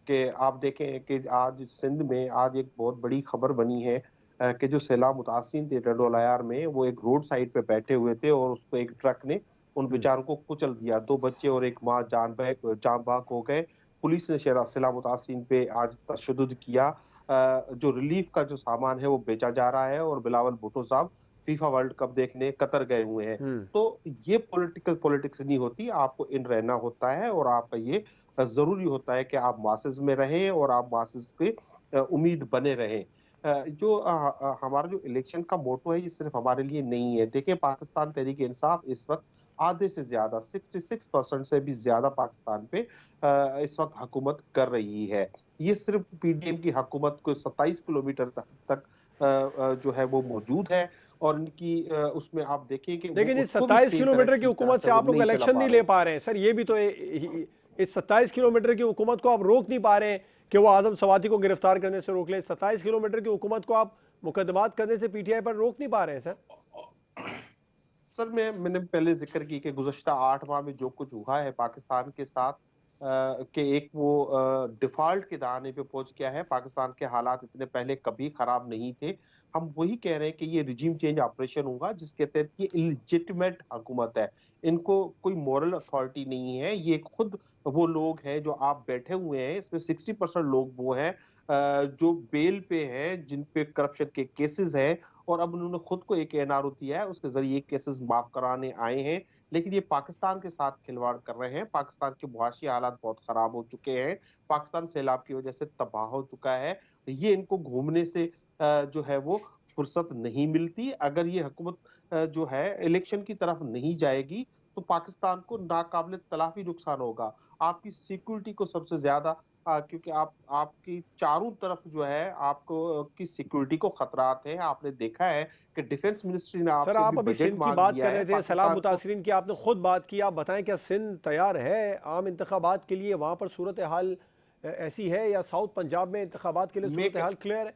कि आप देखें कि आज सिंध में आज एक बहुत बड़ी खबर बनी है कि जो सैलाब मुतासिर थे डडोलायार में, वो एक रोड साइड पे बैठे हुए थे और उसको एक ट्रक ने उन बेचारों को कुचल दिया। 2 बच्चे और एक माँ जान बाग हो गए। पुलिस ने सैलाब मुतासिर पे आज तशद्दुद किया। जो रिलीफ का जो सामान है वो बेचा जा रहा है और बिलावल भुट्टो साहब फीफा वर्ल्ड कप देखने कतर गए हुए हैं। तो ये पॉलिटिक्स नहीं होती, आपको इन रहना होता है और आपका ये जरूरी होता है कि आप मासेस में रहें और आप मासेस पे उम्मीद बने रहें। हमारा जो इलेक्शन का मोटो है ये सिर्फ हमारे लिए नहीं है। देखिए, पाकिस्तान तहरीक इंसाफ इस वक्त आधे से ज्यादा 66% से भी ज्यादा पाकिस्तान पे इस वक्त हुकूमत कर रही है। ये सिर्फ पीडीएम की हुकूमत को 27 किलोमीटर तक जो है वो मौजूद है और इनकी उसमें आप देखिए कि लेकिन इस 27 किलोमीटर की हुकूमत से आप लोग इलेक्शन नहीं ले पा रहे हैं सर। ये भी तो इस 27 किलोमीटर की हुकूमत को आप रोक नहीं पा रहे हैं कि वो आदम सवाती को गिरफ्तार करने से रोक ले। 27 किलोमीटर की हुकूमत को आप मुकदमात करने से पीटीआई पर रोक नहीं पा रहे हैं सर। सर, मैंने पहले जिक्र की कि गुज़श्ता 8 माह में जो कुछ हुआ है पाकिस्तान के साथ, कि एक वो डिफॉल्ट के दाने पे पहुंच गया है। पाकिस्तान के हालात इतने पहले कभी खराब नहीं थे। हम वही कह रहे हैं कि ये रिजीम चेंज ऑपरेशन होगा जिसके तहत ये इलेजिटिमेट हुकूमत है, इनको कोई मॉरल अथॉरिटी नहीं है। ये खुद वो लोग हैं जो आप बैठे हुए हैं, इसमें 60% लोग वो हैं जो बेल पे हैं, जिन पे करप्शन के केसेस हैं और अब उन्होंने खुद को एक एनआरओ दिया है, उसके जरिए केसेस माफ कराने आए हैं। लेकिन ये पाकिस्तान के साथ खिलवाड़ कर रहे हैं। पाकिस्तान के मुआशी हालात बहुत खराब हो चुके हैं, पाकिस्तान सैलाब की वजह से तबाह हो चुका है। ये इनको घूमने से जो है वो फुर्सत नहीं मिलती। अगर ये हुकूमत जो है इलेक्शन की तरफ नहीं जाएगी तो पाकिस्तान को नाकाबिले तलाफी नुकसान होगा। आपकी सिक्योरिटी को सबसे ज्यादा क्योंकि आपकी चारों तरफ जो है आपको की सिक्योरिटी को खतरात है। आपने देखा है कि डिफेंस मिनिस्ट्री ने सर, आप अभी सिंध की बात कर रहे थे, सैलाब मुतासिरीन की आपने खुद बात की। आप बताएं, क्या सिंध तैयार है आम इंतखाबात के लिए? वहां पर सूरत हाल ऐसी है या साउथ पंजाब में इंतखाबात के लिए सूरत हाल क्लियर है?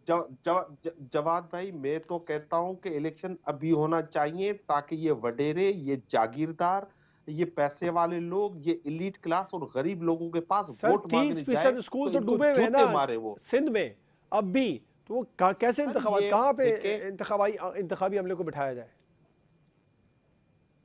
जवाद भाई, मैं तो कहता हूं कि इलेक्शन अभी होना चाहिए ताकि ये वडेरे, ये जागीरदार, ये पैसे वाले लोग, ये एलीट क्लास और गरीब लोगों के पास वोट मांगने जाए स्कूल तो तो डूबे हुए ना मारे वो सिंध में अब भी। तो वो कैसे इंतखाबात, कहाँ पे इंतखाबी अमले को बिठाया जाए?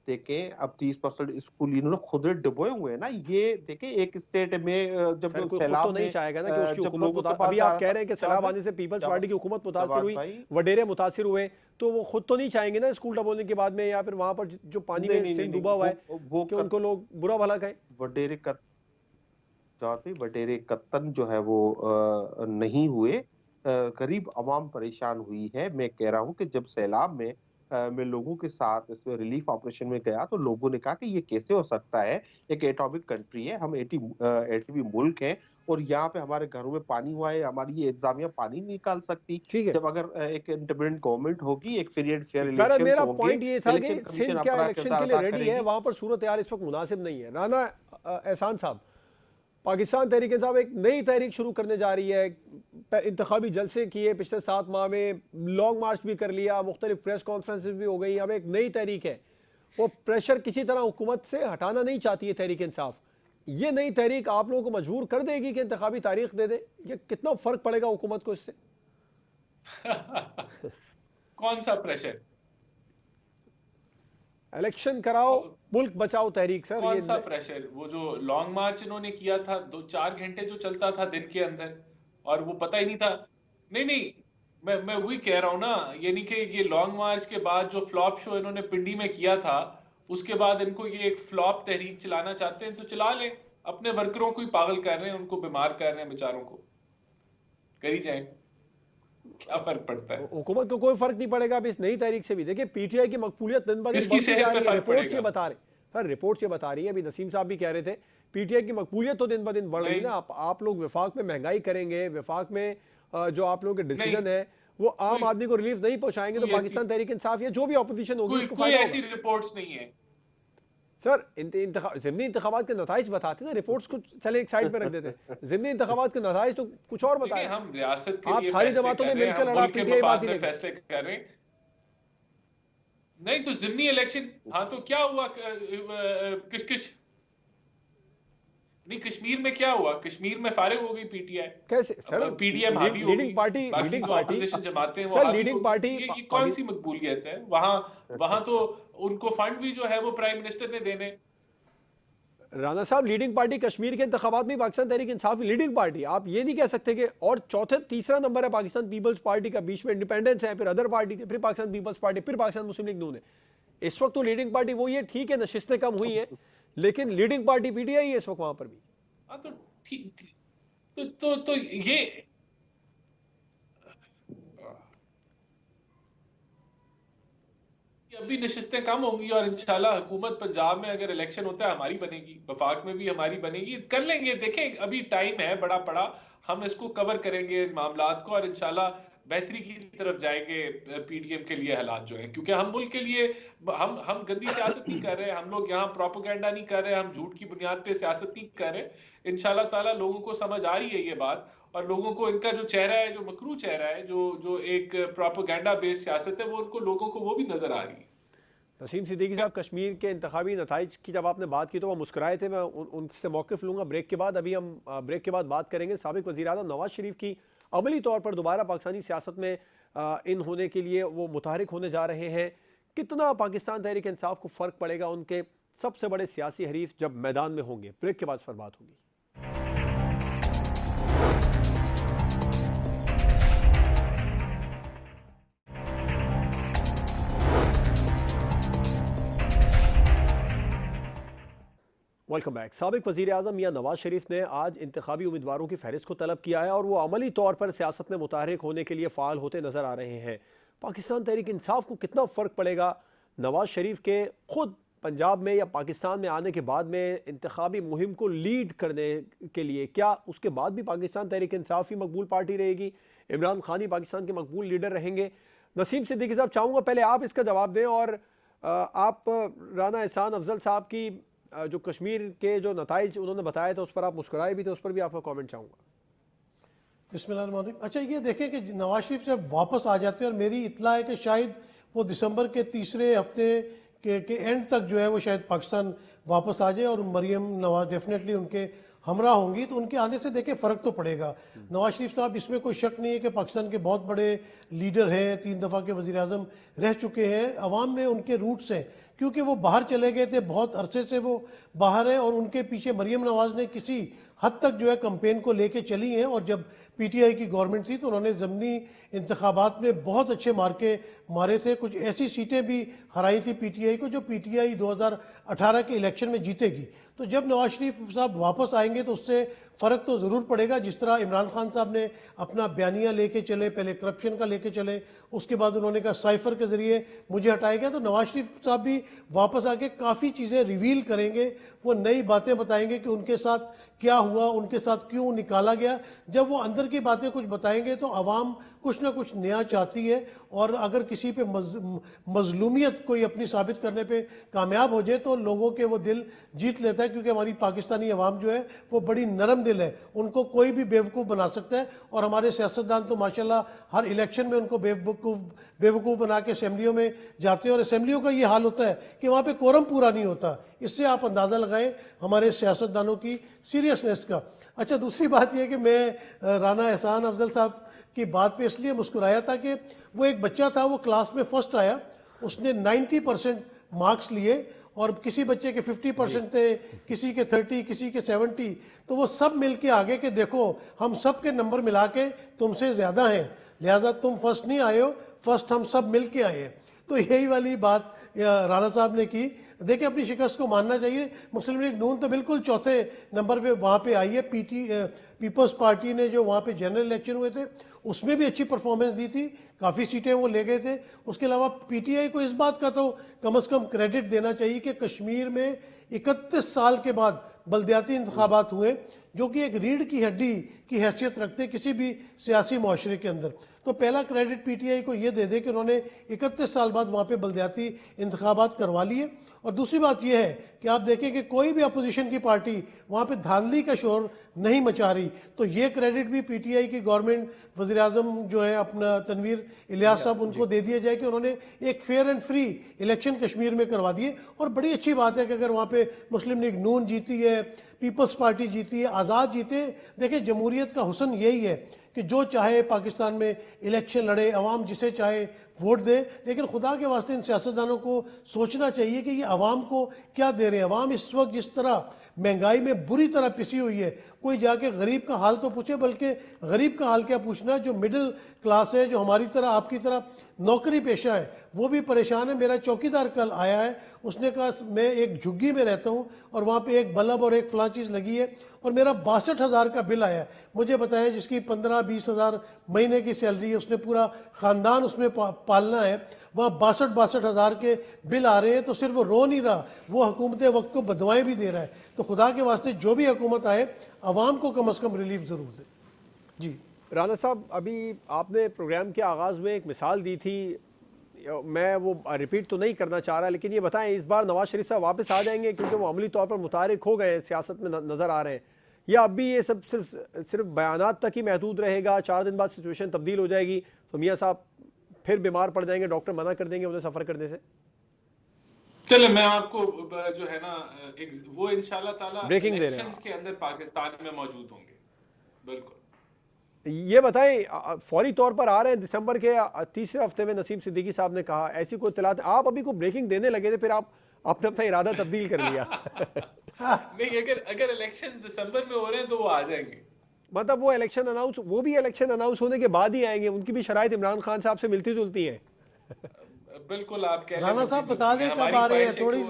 देखें, अब 30% स्कूल इन्होंने खुद डुबोए हुए हैं ना। ये देखें, एक स्टेट में जब सैलाब तो नहीं चाहेगा ना कि उसकी हुकूमत अभी आप कह रहे हैं कि सैलाब आने से पीपल्स पार्टी की हुकूमत मुतासिर हुई, वडेरे मुतासिर हुए, तो वो खुद तो नहीं चाहेंगे ना स्कूल डुबोने के बाद में या फिर वहां पर जो पानी में डूबा हुआ है कि उनको लोग बुरा भला कहें। वडेरे कत्तन जो है वो नहीं हुए, गरीब अवाम परेशान हुई है। मैं कह रहा हूँ कि जब सैलाब में मैं लोगों के साथ इसमें रिलीफ ऑपरेशन में गया तो लोगों ने कहा कि ये कैसे हो सकता है, एक एटॉमिक कंट्री है, हम एटमी मुल्क हैं और यहाँ पे हमारे घरों में पानी हुआ है, हमारी ये इंतजामिया पानी नहीं निकाल सकती। जब अगर एक इंडिपेंडेंट गवर्नमेंट होगी, एक फ्री एंड फेयर इलेक्शन मेरा पॉइंट ये था कि सिंध क्या इलेक्शन के लिए रेडी है? वहां पर सूरत हाल इस वक्त मुनासिब नहीं है। राना एहसान साहब, पाकिस्तान तहरीक इंसाफ एक नई तहरीक शुरू करने जा रही है। इंतखाबी जलसे किए पिछले 7 माह में, लॉन्ग मार्च भी कर लिया, मुख्तलिफ प्रेस कॉन्फ्रेंसेस भी हो गई। अब एक नई तहरीक है, वो प्रेशर किसी तरह हुकूमत से हटाना नहीं चाहती है तहरीक इंसाफ। ये नई तहरीक आप लोगों को मजबूर कर देगी कि इंतखाबी तारीख दे दे? ये कितना फर्क पड़ेगा हुकूमत को इससे? कौन सा प्रेशर? इलेक्शन कराओ, मुल्क बचाओ तहरीक सर। कौन सा प्रेशर? वो जो लॉन्ग मार्च इन्होंने किया था 2-4 घंटे जो चलता था दिन के अंदर, और वो पता ही नहीं था। नहीं नहीं, मैं वही कह रहा हूँ ना, यानी कि ये लॉन्ग मार्च के बाद जो फ्लॉप शो इन्होंने पिंडी में किया था, उसके बाद इनको ये एक फ्लॉप तहरीक चलाना चाहते हैं तो चला लें। अपने वर्करों को ही पागल कर रहे हैं, उनको बीमार कर रहे हैं बेचारों को, करी जाए, क्या फर्क पड़ता है? हुकूमत को कोई फर्क नहीं पड़ेगा अब इस नई तारीख से भी। देखिए पीटीआई की मकबूलियत दिन ब दिन किसकी बढ़ती सेहत जा पे रही है। फर्क रिपोर्ट पड़ेगा? से बता रहे सर, रिपोर्ट से बता रही है, अभी नसीम साहब भी कह रहे थे पीटीआई की मकबूलियत तो दिन ब दिन बढ़ रही है ना। आप लोग विफाक में महंगाई करेंगे, विफाक में जो आप लोगों के डिसीजन है वो आम आदमी को रिलीफ नहीं पहुंचाएंगे, तो पाकिस्तान तहरीक इंसाफ या जो भी ऑपोजिशन होगी उसको कोई फायदा ऐसी होगा। रिपोर्ट्स नहीं है सर ज़िमनी इंतखाबात के नताइज बताते ना, रिपोर्ट्स को चले एक साइड पे रख देते। ज़िमनी इंतखाबात के नताइज तो कुछ और बताए। हम रियासत के आप लिए सारी फैसले जमातों ने कर रहे हैं, मिलकर हम लड़ा, मुल्क के पीटीआई मफाद बात ही में नहीं। फैसले कर रहे हैं। नहीं तो जिमनी इलेक्शन, हाँ तो क्या हुआ? नहीं, कश्मीर में क्या हुआ? कश्मीर में फारिग हो गई पीटीआई। कैसे सर? पीडीएम हावी हो गई, लीडिंग पार्टी, बाकी लीडिंग जो पार्टी ऑपोजिशन जमातें हैं वो सर, हावी लीडिंग हो पार्टी गई। ये कौन सी मकबूलियत है? वहां तो उनको फंड भी जो है वो प्राइम मिनिस्टर ने देने। राना साहब, लीडिंग पार्टी कश्मीर के इंतखाबात में पाकिस्तान तहरीक इंसाफ लीडिंग पार्टी, आप ये नहीं कह सकते कि, और तीसरा नंबर है पाकिस्तान पीपल्स पार्टी का, बीच में इंडिपेंडेंस है, फिर अदर पार्टी थे, फिर पाकिस्तान पीपल्स पार्टी, फिर पाकिस्तान मुस्लिम लीग नून है। इस वक्त तो लीडिंग पार्टी वही है, ठीक है नशिस्तें कम हुई है, लेकिन लीडिंग पार्टी पीटीआई है इस वक्त वहां पर भी। हाँ तो ठीक, तो ये अभी नशिस्तें कम होंगी और इंशाल्लाह हुकूमत पंजाब में अगर इलेक्शन होता है हमारी बनेगी, वफाक में भी हमारी बनेगी, कर लेंगे। देखें अभी टाइम है बड़ा पड़ा, हम इसको कवर करेंगे मामलात को और इंशाल्लाह बेहतरी की तरफ जाएंगे पीडीएम के लिए हालात जो है, क्योंकि हम मुल्क के लिए हम गंदी सियासत नहीं कर रहे, हम लोग यहाँ प्रोपेगेंडा नहीं कर रहे, हम झूठ की बुनियाद पे सियासत नहीं कर रहे। इंशाल्लाह ताला लोगों को समझ आ रही है ये बात, और लोगों को इनका जो चेहरा है, जो मकरू चेहरा है, जो एक प्रोपेगेंडा बेस्ड सियासत है, वो उनको लोगों को वो भी नजर आ रही है। नसीम सिद्दीकी साहब, कश्मीर के इंतखाबी नताइज की जब आपने बात की तो वो मुस्कुराए थे। मैं उनसे मौक़िफ़ लूँगा ब्रेक के बाद। अभी हम ब्रेक के बाद बात करेंगे साबिक़ वज़ीर-ए-आज़म नवाज़ शरीफ की अमली तौर पर दोबारा पाकिस्तानी सियासत में इन होने के लिए वो मुतहरिक होने जा रहे हैं। कितना पाकिस्तान तहरीक इंसाफ को फ़र्क पड़ेगा उनके सबसे बड़े सियासी हरीफ जब मैदान में होंगे? ब्रेक के बाद इस पर बात होगी। Welcome back. साबिक़ वज़ीर-ए-आज़म मियां नवाज शरीफ ने आज इंतखाबी उम्मीदवारों की फहरिस्त को तलब किया है और वो अमली तौर पर सियासत में मुतहरिक होने के लिए फ़ाल होते नज़र आ रहे हैं। पाकिस्तान तहरीक इंसाफ को कितना फ़र्क पड़ेगा नवाज शरीफ के खुद पंजाब में या पाकिस्तान में आने के बाद में इंतखाबी मुहिम को लीड करने के लिए? क्या उसके बाद भी पाकिस्तान तहरीक इंसाफ ही मकबूल पार्टी रहेगी? इमरान खान ही पाकिस्तान के मकबूल लीडर रहेंगे? नसीम सिद्दीकी साहब, चाहूँगा पहले आप इसका जवाब दें, और आप राना एहसान अफजल साहब की जो कश्मीर के जो नताइज उन्होंने बताया था उस पर आप मुस्कुराए भी थे, उस पर भी आपका कमेंट चाहूँगा। बिस्मिल्लाह। अच्छा ये देखें कि नवाज शरीफ जब वापस आ जाते हैं, और मेरी इत्ला है कि शायद वो दिसंबर के तीसरे हफ्ते के एंड तक जो है वो शायद पाकिस्तान वापस आ जाए, और मरियम नवाज डेफिनेटली उनके हमरा होंगी, तो उनके आने से देखें फ़र्क तो पड़ेगा। नवाज शरीफ साहब, इसमें कोई शक नहीं है कि पाकिस्तान के बहुत बड़े लीडर हैं, 3 दफ़ा के वज़ीर आज़म रह चुके हैं, अवाम में उनके रूट्स हैं, क्योंकि वो बाहर चले गए थे, बहुत अरसे से वो बाहर हैं, और उनके पीछे मरियम नवाज ने किसी हद तक जो है कैंपेन को लेके चली हैं। और जब पीटीआई की गवर्नमेंट थी तो उन्होंने ज़मीनी इंतखाबात में बहुत अच्छे मार्के मारे थे, कुछ ऐसी सीटें भी हराई थी पीटीआई को जो पीटीआई 2018 के इलेक्शन में जीतेगी। तो जब नवाज शरीफ साहब वापस आएंगे तो उससे फ़र्क तो ज़रूर पड़ेगा। जिस तरह इमरान खान साहब ने अपना बयानिया लेके चले, पहले करप्शन का लेके चले, उसके बाद उन्होंने कहा साइफर के ज़रिए मुझे हटाया गया, तो नवाज शरीफ साहब भी वापस आके काफ़ी चीज़ें रिवील करेंगे, वो नई बातें बताएंगे कि उनके साथ क्या हुआ, उनके साथ क्यों निकाला गया। जब वो अंदर की बातें कुछ बताएंगे तो आवाम कुछ ना कुछ नया चाहती है, और अगर किसी पे मजलूमियत कोई अपनी साबित करने पे कामयाब हो जाए तो लोगों के वो दिल जीत लेता है, क्योंकि हमारी पाकिस्तानी अवाम जो है वो बड़ी नरम दिल है, उनको कोई भी बेवकूफ़ बना सकता है। और हमारे सियासतदान तो माशाल्लाह हर इलेक्शन में उनको बेवकूफ़ बना के असम्बलियों में जाते हैं, और असम्बलियों का ये हाल होता है कि वहाँ पे कोरम पूरा नहीं होता। इससे आप अंदाज़ा लगाएं हमारे सियासतदानों की सीरियसनेस का। अच्छा, दूसरी बात यह कि मैं राना एहसान अफजल साहब की बात पे इसलिए मुस्कुराया था कि वो एक बच्चा था, वो क्लास में फर्स्ट आया, उसने 90% मार्क्स लिए, और किसी बच्चे के 50% थे, किसी के 30, किसी के 70, तो वो सब मिल के आगे के देखो हम सब के नंबर मिला के तुमसे ज़्यादा हैं, लिहाजा तुम फर्स्ट नहीं आए हो, फर्स्ट हम सब मिल के आए हैं। तो यही वाली बात राना साहब ने की। देखिए, अपनी शिकस्त को मानना चाहिए। मुस्लिम लीग नून तो बिल्कुल चौथे नंबर पे वहाँ पे आई है। पीपल्स पार्टी ने जो वहाँ पे जनरल इलेक्शन हुए थे उसमें भी अच्छी परफॉर्मेंस दी थी, काफ़ी सीटें वो ले गए थे। उसके अलावा पीटीआई को इस बात का तो कम से कम क्रेडिट देना चाहिए कि कश्मीर में 31 साल के बाद बल्दियाती इंतखाबात हुए, जो कि एक रीढ़ की हड्डी की हैसियत रखते किसी भी सियासी माशरे के अंदर। तो पहला क्रेडिट पीटीआई को ये दे दे कि उन्होंने 31 साल बाद वहाँ पे बल्दियाती इंतखाबात करवा लिए। और दूसरी बात यह है कि आप देखें कि कोई भी अपोजिशन की पार्टी वहाँ पे धांधली का शोर नहीं मचा रही, तो ये क्रेडिट भी पीटीआई की गवर्नमेंट, वज़ीर आज़म जो है अपना तनवीर इलियास साहब, उनको दे दिया जाए कि उन्होंने एक fair and free election Kashmir में करवा दिए। और बड़ी अच्छी बात है कि अगर वहाँ पे मुस्लिम लीग नून जीती है, पीपल्स पार्टी जीती है, आज़ाद जीते। देखिए, जमहूरियत का हुस्न यही है कि जो चाहे पाकिस्तान में इलेक्शन लड़े, अवाम जिसे चाहे वोट दे, लेकिन खुदा के वास्ते इन सियासतदानों को सोचना चाहिए कि ये अवाम को क्या दे रहे हैं। अवाम इस वक्त जिस तरह महंगाई में बुरी तरह पिसी हुई है, कोई जाके गरीब का हाल तो पूछे, बल्कि गरीब का हाल क्या पूछना, जो मिडिल क्लास है, जो हमारी तरह आपकी तरह नौकरी पेशा है, वो भी परेशान है। मेरा चौकीदार कल आया है, उसने कहा मैं एक झुग्गी में रहता हूँ और वहाँ पे एक बल्ब और एक फलां चीज़ लगी है और मेरा 62,000 का बिल आया है। मुझे बताया जिसकी 15-20 हज़ार महीने की सैलरी है, उसने पूरा ख़ानदान उसमें पालना है, वहाँ 62 हज़ार के बिल आ रहे हैं। तो सिर्फ वो रो नहीं रहा, वो हुकूमत वक्त को बदवाएँ भी दे रहा है। तो खुदा के वास्ते जो भी हुकूमत आए, अवाम को कम अज़ कम रिलीफ ज़रूर दे। जी राना साहब, अभी आपने प्रोग्राम के आगाज़ में एक मिसाल दी थी, मैं वो रिपीट तो नहीं करना चाह रहा, लेकिन ये बताएं इस बार नवाज शरीफ साहब वापस आ जाएंगे, क्योंकि वो अमली तौर पर मुतारिक हो गए, सियासत में नज़र आ रहे हैं, या अब भी ये सब सिर्फ बयानात तक ही महदूद रहेगा, 4 दिन बाद सिचुएशन तब्दील हो जाएगी तो मियाँ साहब फिर बीमार पड़ जाएंगे, डॉक्टर मना कर देंगे उन्हें सफ़र करने से? चले, मैं आपको जो है ना वो इंशाल्लाह ताला ब्रेकिंग दे रहे हैं इलेक्शंस के अंदर पाकिस्तान में मौजूद होंगे। बिल्कुल। ये बताएं, फौरी तौर पर आ रहे हैं दिसंबर के तीसरे हफ्ते में, नसीम सिद्दीकी साहब ने कहा, ऐसी कोई इत्तलात? आप अभी को ब्रेकिंग देने लगे थे, फिर आपने अपना इरादा तब्दील कर लिया। नहीं, अगर इलेक्शंस दिसंबर में हो रहे हैं तो वो आ जाएंगे। मतलब वो भी इलेक्शन अनाउंस होने के बाद ही आएंगे? उनकी भी शराइत इमरान खान साहब से मिलती जुलती है। बिल्कुल, आप कह रहे हैं। राना साहब बता दें कब आ रहे हैं, थोड़ी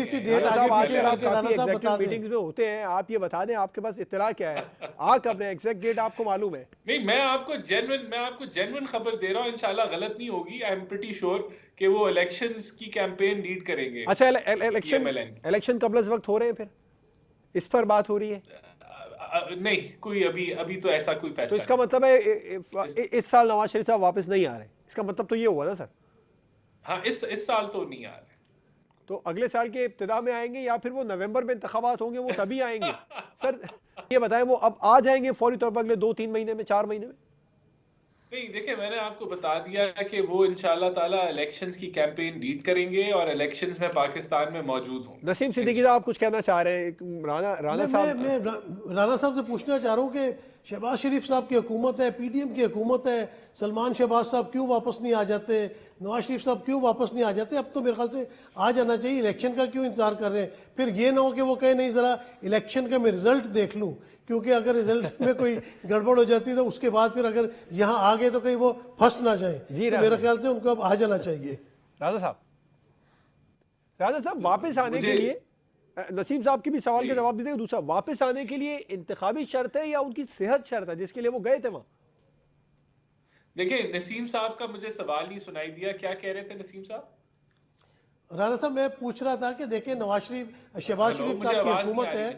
सी डेट आगे पीछे करके राना साहब बता दें। मीटिंग्स में होते हैं, आप ये बता दें आपके पास इत्तला क्या है, आ कब रहे, एग्जैक्ट डेट आपको मालूम है? नहीं, मैं आपको जेन्युइन खबर दे रहा हूँ, इंशाल्लाह गलत नहीं होगी। आई एम प्रीटी श्योर कि वो इलेक्शंस की कैंपेन लीड करेंगे। अच्छा, इलेक्शन कब इस वक्त हो रहे हैं, फिर इस पर बात हो रही है? नहीं, कोई अभी तो ऐसा कोई फैसला। तो इसका मतलब है इस साल नवाज शरीफ साहब वापस नहीं आ रहे, इसका मतलब तो ये हुआ ना सर? हाँ, इस साल तो नहीं आ रहे। तो अगले साल के इब्तिदा में आएंगे, या फिर वो नवंबर में इंतखाबात होंगे वो तभी आएंगे? सर ये बताएं, वो अब आ जाएंगे फौरी तौर पर अगले 2-3 महीने में, 4 महीने में? नहीं, देखिए, मैंने आपको बता दिया कि वो इंशाल्लाह ताला इलेक्शंस की कैंपेन लीड करेंगे और इलेक्शंस में पाकिस्तान में मौजूद होंगे। नसीम सिद्दीकी साहब कुछ कहना चाह रहे हैं? राना साहब, मैं राना साहब से पूछना चाह रहा हूँ कि शहबाज शरीफ साहब की हुकूमत है, पीडीएम की हुकूमत है, सलमान शहबाज साहब क्यों वापस नहीं आ जाते, नवाज शरीफ साहब क्यों वापस नहीं आ जाते? अब तो मेरे ख्याल से आ जाना चाहिए, इलेक्शन का क्यों इंतजार कर रहे हैं? फिर ये ना हो कि वो कहे नहीं ज़रा इलेक्शन का मैं रिजल्ट देख लूँ, क्योंकि अगर रिजल्ट में कोई गड़बड़ हो जाती है तो उसके बाद फिर अगर यहाँ आ गए तो कहीं वो फंस ना जाए। तो मेरे ख्याल से उनको अब आ जाना चाहिए। राजा साहब वापस आने के लिए, नसीम साहब की भी सवाल का जवाब दीजिएगा। दूसरा, वापस आने के लिए इंतखाबी शर्त है या उनकी सेहत शर्त है जिसके लिए वो गए थे वहां? देखिए, नसीम साहब का मुझे सवाल नहीं सुनाई दिया, क्या कह रहे थे नसीम साहब? राना साहब, मैं पूछ रहा था कि देखिए शहबाज शरीफ साहब की हुकूमत है,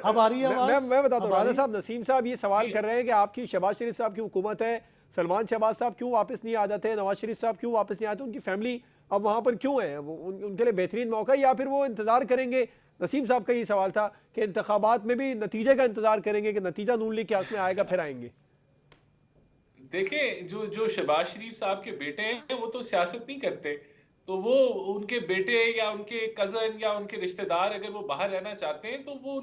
अब आ रही है आवाज? मैं बताता हूँ राना साहब, नसीम साहब ये सवाल कर रहे हैं कि आपकी शहबाज शरीफ साहब की हुकूमत है, सलमान शहबाज साहब क्यों वापस नहीं आ जाते, नवाज शरीफ साहब क्यों वापस नहीं आते, उनकी फैमिली अब वहाँ पर क्यों है, उनके लिए बेहतरीन मौका है, या फिर वो इंतज़ार करेंगे। नसीम साहब का ये सवाल था कि इंतखाबात में भी नतीजे का इंतजार करेंगे कि नतीजा नून लीग के हक में आएगा फिर आएंगे। देखें, जो जो शहबाज शरीफ साहब के बेटे हैं वो तो सियासत नहीं करते, तो वो उनके बेटे या उनके कजन या उनके रिश्तेदार अगर वो बाहर रहना चाहते हैं तो वो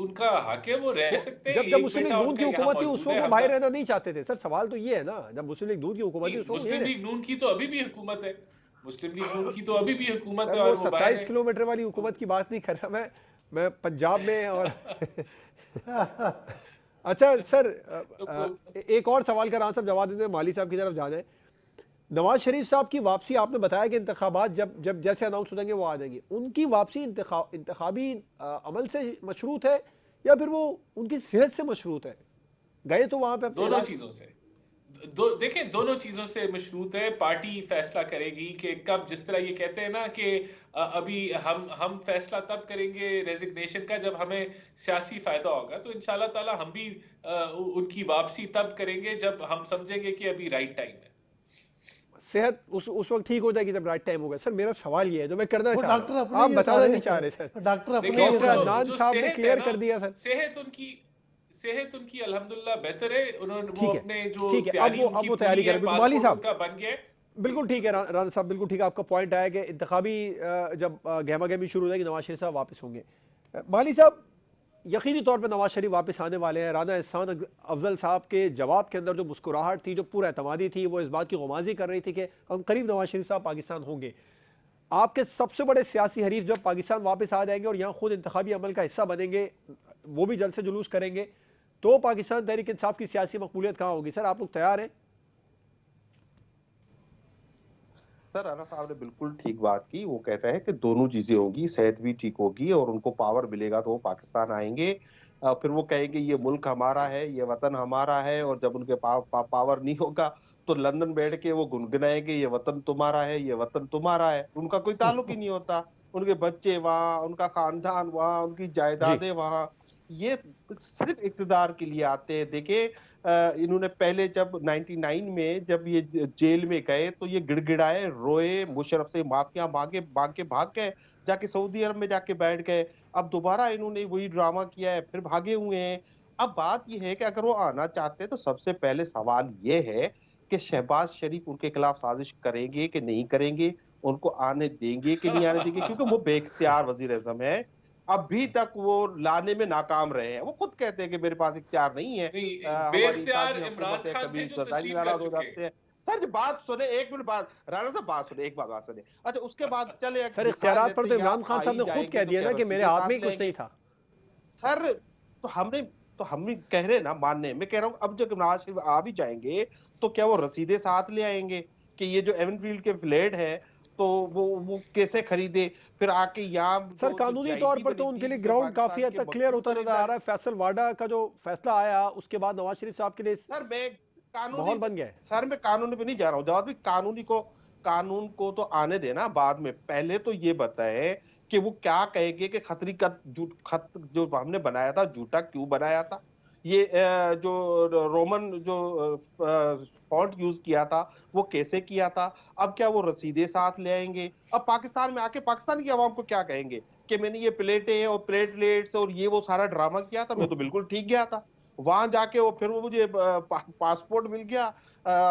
उनका हक है, वो रह सकते हैं। जब जब एक मुस्लिम लीग बेटा नून उनका की यहाँ हुकूमत थी उस मौजूद है, वक्त वो हमजा। बाहर रहना नहीं चाहते थे सर, सवाल तो ये है ना, जब मुस्लिम लीग नून की हुकूमत थी उस वक्त मुस्लिम लीग नून की तो अभी भी हुकूमत है, मुस्लिम लीग नून की तो अभी भी हुकूमत सर है वो और वो बाहर 27 है। किलोमीटर वाली हुकूमत की बात नहीं कर रहा मैं पंजाब में और अच्छा सर, एक और सवाल का राना साहब जवाब देते हैं, माली साहब की तरफ जाना है। नवाज शरीफ साहब की वापसी, आपने बताया कि इंतखाबात जब जब जैसे अनाउंस हो जाएंगे वो आ जाएंगे, उनकी वापसी इंतखाबी अमल से मशरूत है या फिर वो उनकी सेहत से मशरूत है? गए तो वहां पे दोनों चीजों से देखें, दोनों चीजों से मशरूत है। पार्टी फैसला करेगी कि कब, जिस तरह ये कहते हैं ना कि अभी हम फैसला तब करेंगे रेजिग्नेशन का जब हमें सियासी फायदा होगा, तो इंशाल्लाह ताला हम भी उनकी वापसी तब करेंगे जब हम समझेंगे कि अभी राइट टाइम है। सेहत उस वक्त ठीक हो जाएगी जब राइट टाइम होगा। सर मेरा सवाल ये है जो मैं करना वो चाह रहा डॉक्टर हूं, अपने आप ये बताना सारे नहीं चाह रहे सर। डॉक्टर अपने देखिए, ये डॉक्टर सारे अदनान जो साहब ने सेहत क्लियर है कर ना, दिया सर। सेहत उनकी अल्हम्दुलिल्लाह बेहतर है। उन्होंने वो ठीक है, अपने जो ठीक है, तैयारी अब उनकी वो तैयारी पूरी है, करें। बिल्कुल माली पासपोर्ट साहब उनका बन गया है। बिल्कुल ठीक है, राना साहब बिल्कुल ठीक है, आपका पॉइंट आया कि इंतखाबी जब गहमा गहमी शुरू हो जाएगी नवाज शरीफ साहब वापस होंगे। माली साहब यकीनी तौर पर नवाज शरीफ वापस आने वाले हैं। राना एहसान अफजल साहब के जवाब के अंदर जो मुस्कुराहट थी, जो पूरा एतमादी थी, वो इस बात की गुमाजी कर रही थी कि हम करीब नवाज शरीफ साहब पाकिस्तान होंगे। आपके सबसे बड़े सियासी हरीफ जब पाकिस्तान वापस आ जाएंगे और यहाँ खुद इंतखाबी अमल का हिस्सा बनेंगे, वो भी जल्द से जुलूस करेंगे, तो पाकिस्तान तहरीक इंसाफ की सियासी मकबूलियत कहाँ होगी? सर आप लोग तैयार हैं? सर राणा साहब ने बिल्कुल ठीक बात की। वो कह रहे हैं कि दोनों चीजें होंगी, सेहत भी ठीक होगी और उनको पावर मिलेगा तो वो पाकिस्तान आएंगे। फिर वो कहेंगे ये मुल्क हमारा है, ये वतन हमारा है, और जब उनके पावर नहीं होगा तो लंदन बैठ के वो गुनगुनाएंगे ये वतन तुम्हारा है, ये वतन तुम्हारा है। उनका कोई ताल्लुक ही नहीं होता, उनके बच्चे वहां, उनका खानदान वहां, उनकी जायदादें वहां। ये सिर्फ इक्तदार के लिए आते हैं। देखिए इन्होंने पहले जब 99 में जब ये जेल में गए तो ये गिड़गिड़ाए, रोए, मुशर्रफ से माफिया मांगे, मांग के भाग गए, जाके सऊदी अरब में जाके बैठ गए। अब दोबारा इन्होंने वही ड्रामा किया है, फिर भागे हुए हैं। अब बात ये है कि अगर वो आना चाहते हैं तो सबसे पहले सवाल ये है कि शहबाज शरीफ उनके खिलाफ साजिश करेंगे कि नहीं करेंगे, उनको आने देंगे कि नहीं आने देंगे, क्योंकि वो बेख्तियार वजीर आजम है। अभी तक वो लाने में नाकाम रहे हैं। वो खुद कहते हैं कि मेरे पास इख्तियार नहीं है, नहीं, हमारी बेख्तियार साथी इमरान हुकूमत है, खान कभी थे जो सदाई तस्लीम नाराज कर हो चुके। जाते हैं। सर जी बात सुने, एक मिनट बात, राणा साहब बात सुने, एक बात सुने। अच्छा उसके बाद चले एक सर मिसाल इख्तियारात पर लेते तो हैं, इमरान आप खान आ साहब ही ने खुद जाएंगे कह तो दिया क्या ना कि मेरे रसीदें हाथ में साथ ही कुछ लेंगे? नहीं था। सर तो हम कह रहे हैं ना मानने, मैं कह रहा हूँ अब जब नवाज शरीफ आ भी जाएंगे तो क्या वो रसीदें साथ ले आएंगे कि ये जो एवनफील्ड के फ्लैट है तो वो कैसे खरीदे, फिर आके यहाँ सर जो कानूनी GIT तौर पर तो बनी उनके थी लिए जिससे ग्राउंड काफी पाकिस्तान हद के तक क्लियर मकतूल होता नजर आ रहा है। फैसल वाडा का जो फैसला आया उसके बाद नवाज शरीफ साहब के लिए सर मैं कानूनी माहौल बन गया है। सर मैं कानूनी पे नहीं जा रहा हूँ, जवाब भी कानून को तो आने देना बाद में। पहले तो ये बताए कि वो क्या कहेंगे कि खतरी का खत जो हमने बनाया था झूठा क्यों बनाया था, ये जो रोमन जो फॉन्ट यूज किया था वो कैसे किया था। अब क्या वो रसीदें साथ ले आएंगे? अब पाकिस्तान में आके पाकिस्तान की आवाम को क्या कहेंगे कि मैंने ये प्लेटें और प्लेटलेट्स और ये वो सारा ड्रामा किया था, मैं तो बिल्कुल ठीक गया था। वहां जाके वो फिर वो मुझे पासपोर्ट मिल गया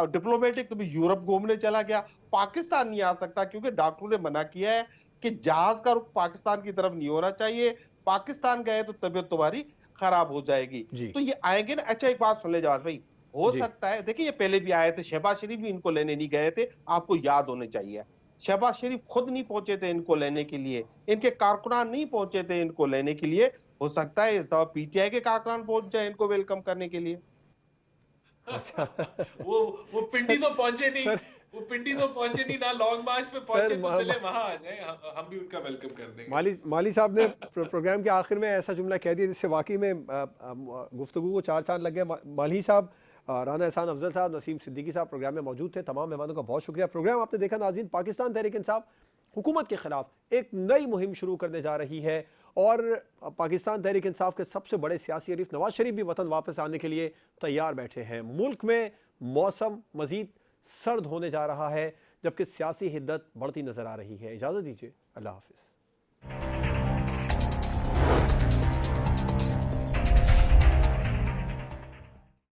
डिप्लोमेटिक, तो मैं यूरोप घूमने चला गया। पाकिस्तान नहीं आ सकता क्योंकि डॉक्टरों ने मना किया है कि जहाज का रुख पाकिस्तान की तरफ नहीं होना चाहिए। पाकिस्तान गए तो तबीयत तुम्हारी खराब हो जाएगी। जी तो ये आएंगे ना। अच्छा एक बात सुन ले जवाब भाई, हो जी सकता है, देखिए ये पहले भी आए थे, शहबाज शरीफ भी इनको लेने नहीं गए थे, आपको याद होने चाहिए। शहबाज शरीफ खुद नहीं पहुंचे थे इनको लेने के लिए, इनके कारकुनान नहीं पहुंचे थे इनको लेने के लिए। हो सकता है इस दफा पीटीआई के कारकुनान पहुंच जाए इनको वेलकम करने के लिए। अच्छा वो पिंडी तो पहुंचे नहीं, सर वो पिंडी तो पहुंचे नहीं ना, लॉन्ग मार्च पे सर पहुंचे तो चले वहां आ जाए, हम भी उनका वेलकम कर देंगे। माली साहब ने प्रोग्राम के आखिर में ऐसा जुमला कह दिया जिससे वाकई में गुफ्तगू को चार चांद लग गए। माली साहब, राना एहसान अफजल साहब, नसीम सिद्दीकी साहब प्रोग्राम में मौजूद थे। तमाम मेहमानों का बहुत शुक्रिया। प्रोग्राम आपने देखा नाज़रीन, पाकिस्तान तहरीक इंसाफ हुकूमत के खिलाफ एक नई मुहिम शुरू करने जा रही है और पाकिस्तान तहरीक इंसाफ के सबसे बड़े सियासी हरीफ नवाज शरीफ भी वतन वापस आने के लिए तैयार बैठे हैं। मुल्क में मौसम मजीद सर्द होने जा रहा है, जबकि सियासी हिद्दत बढ़ती नजर आ रही है। इजाजत दीजिए, अल्लाह हाफिज।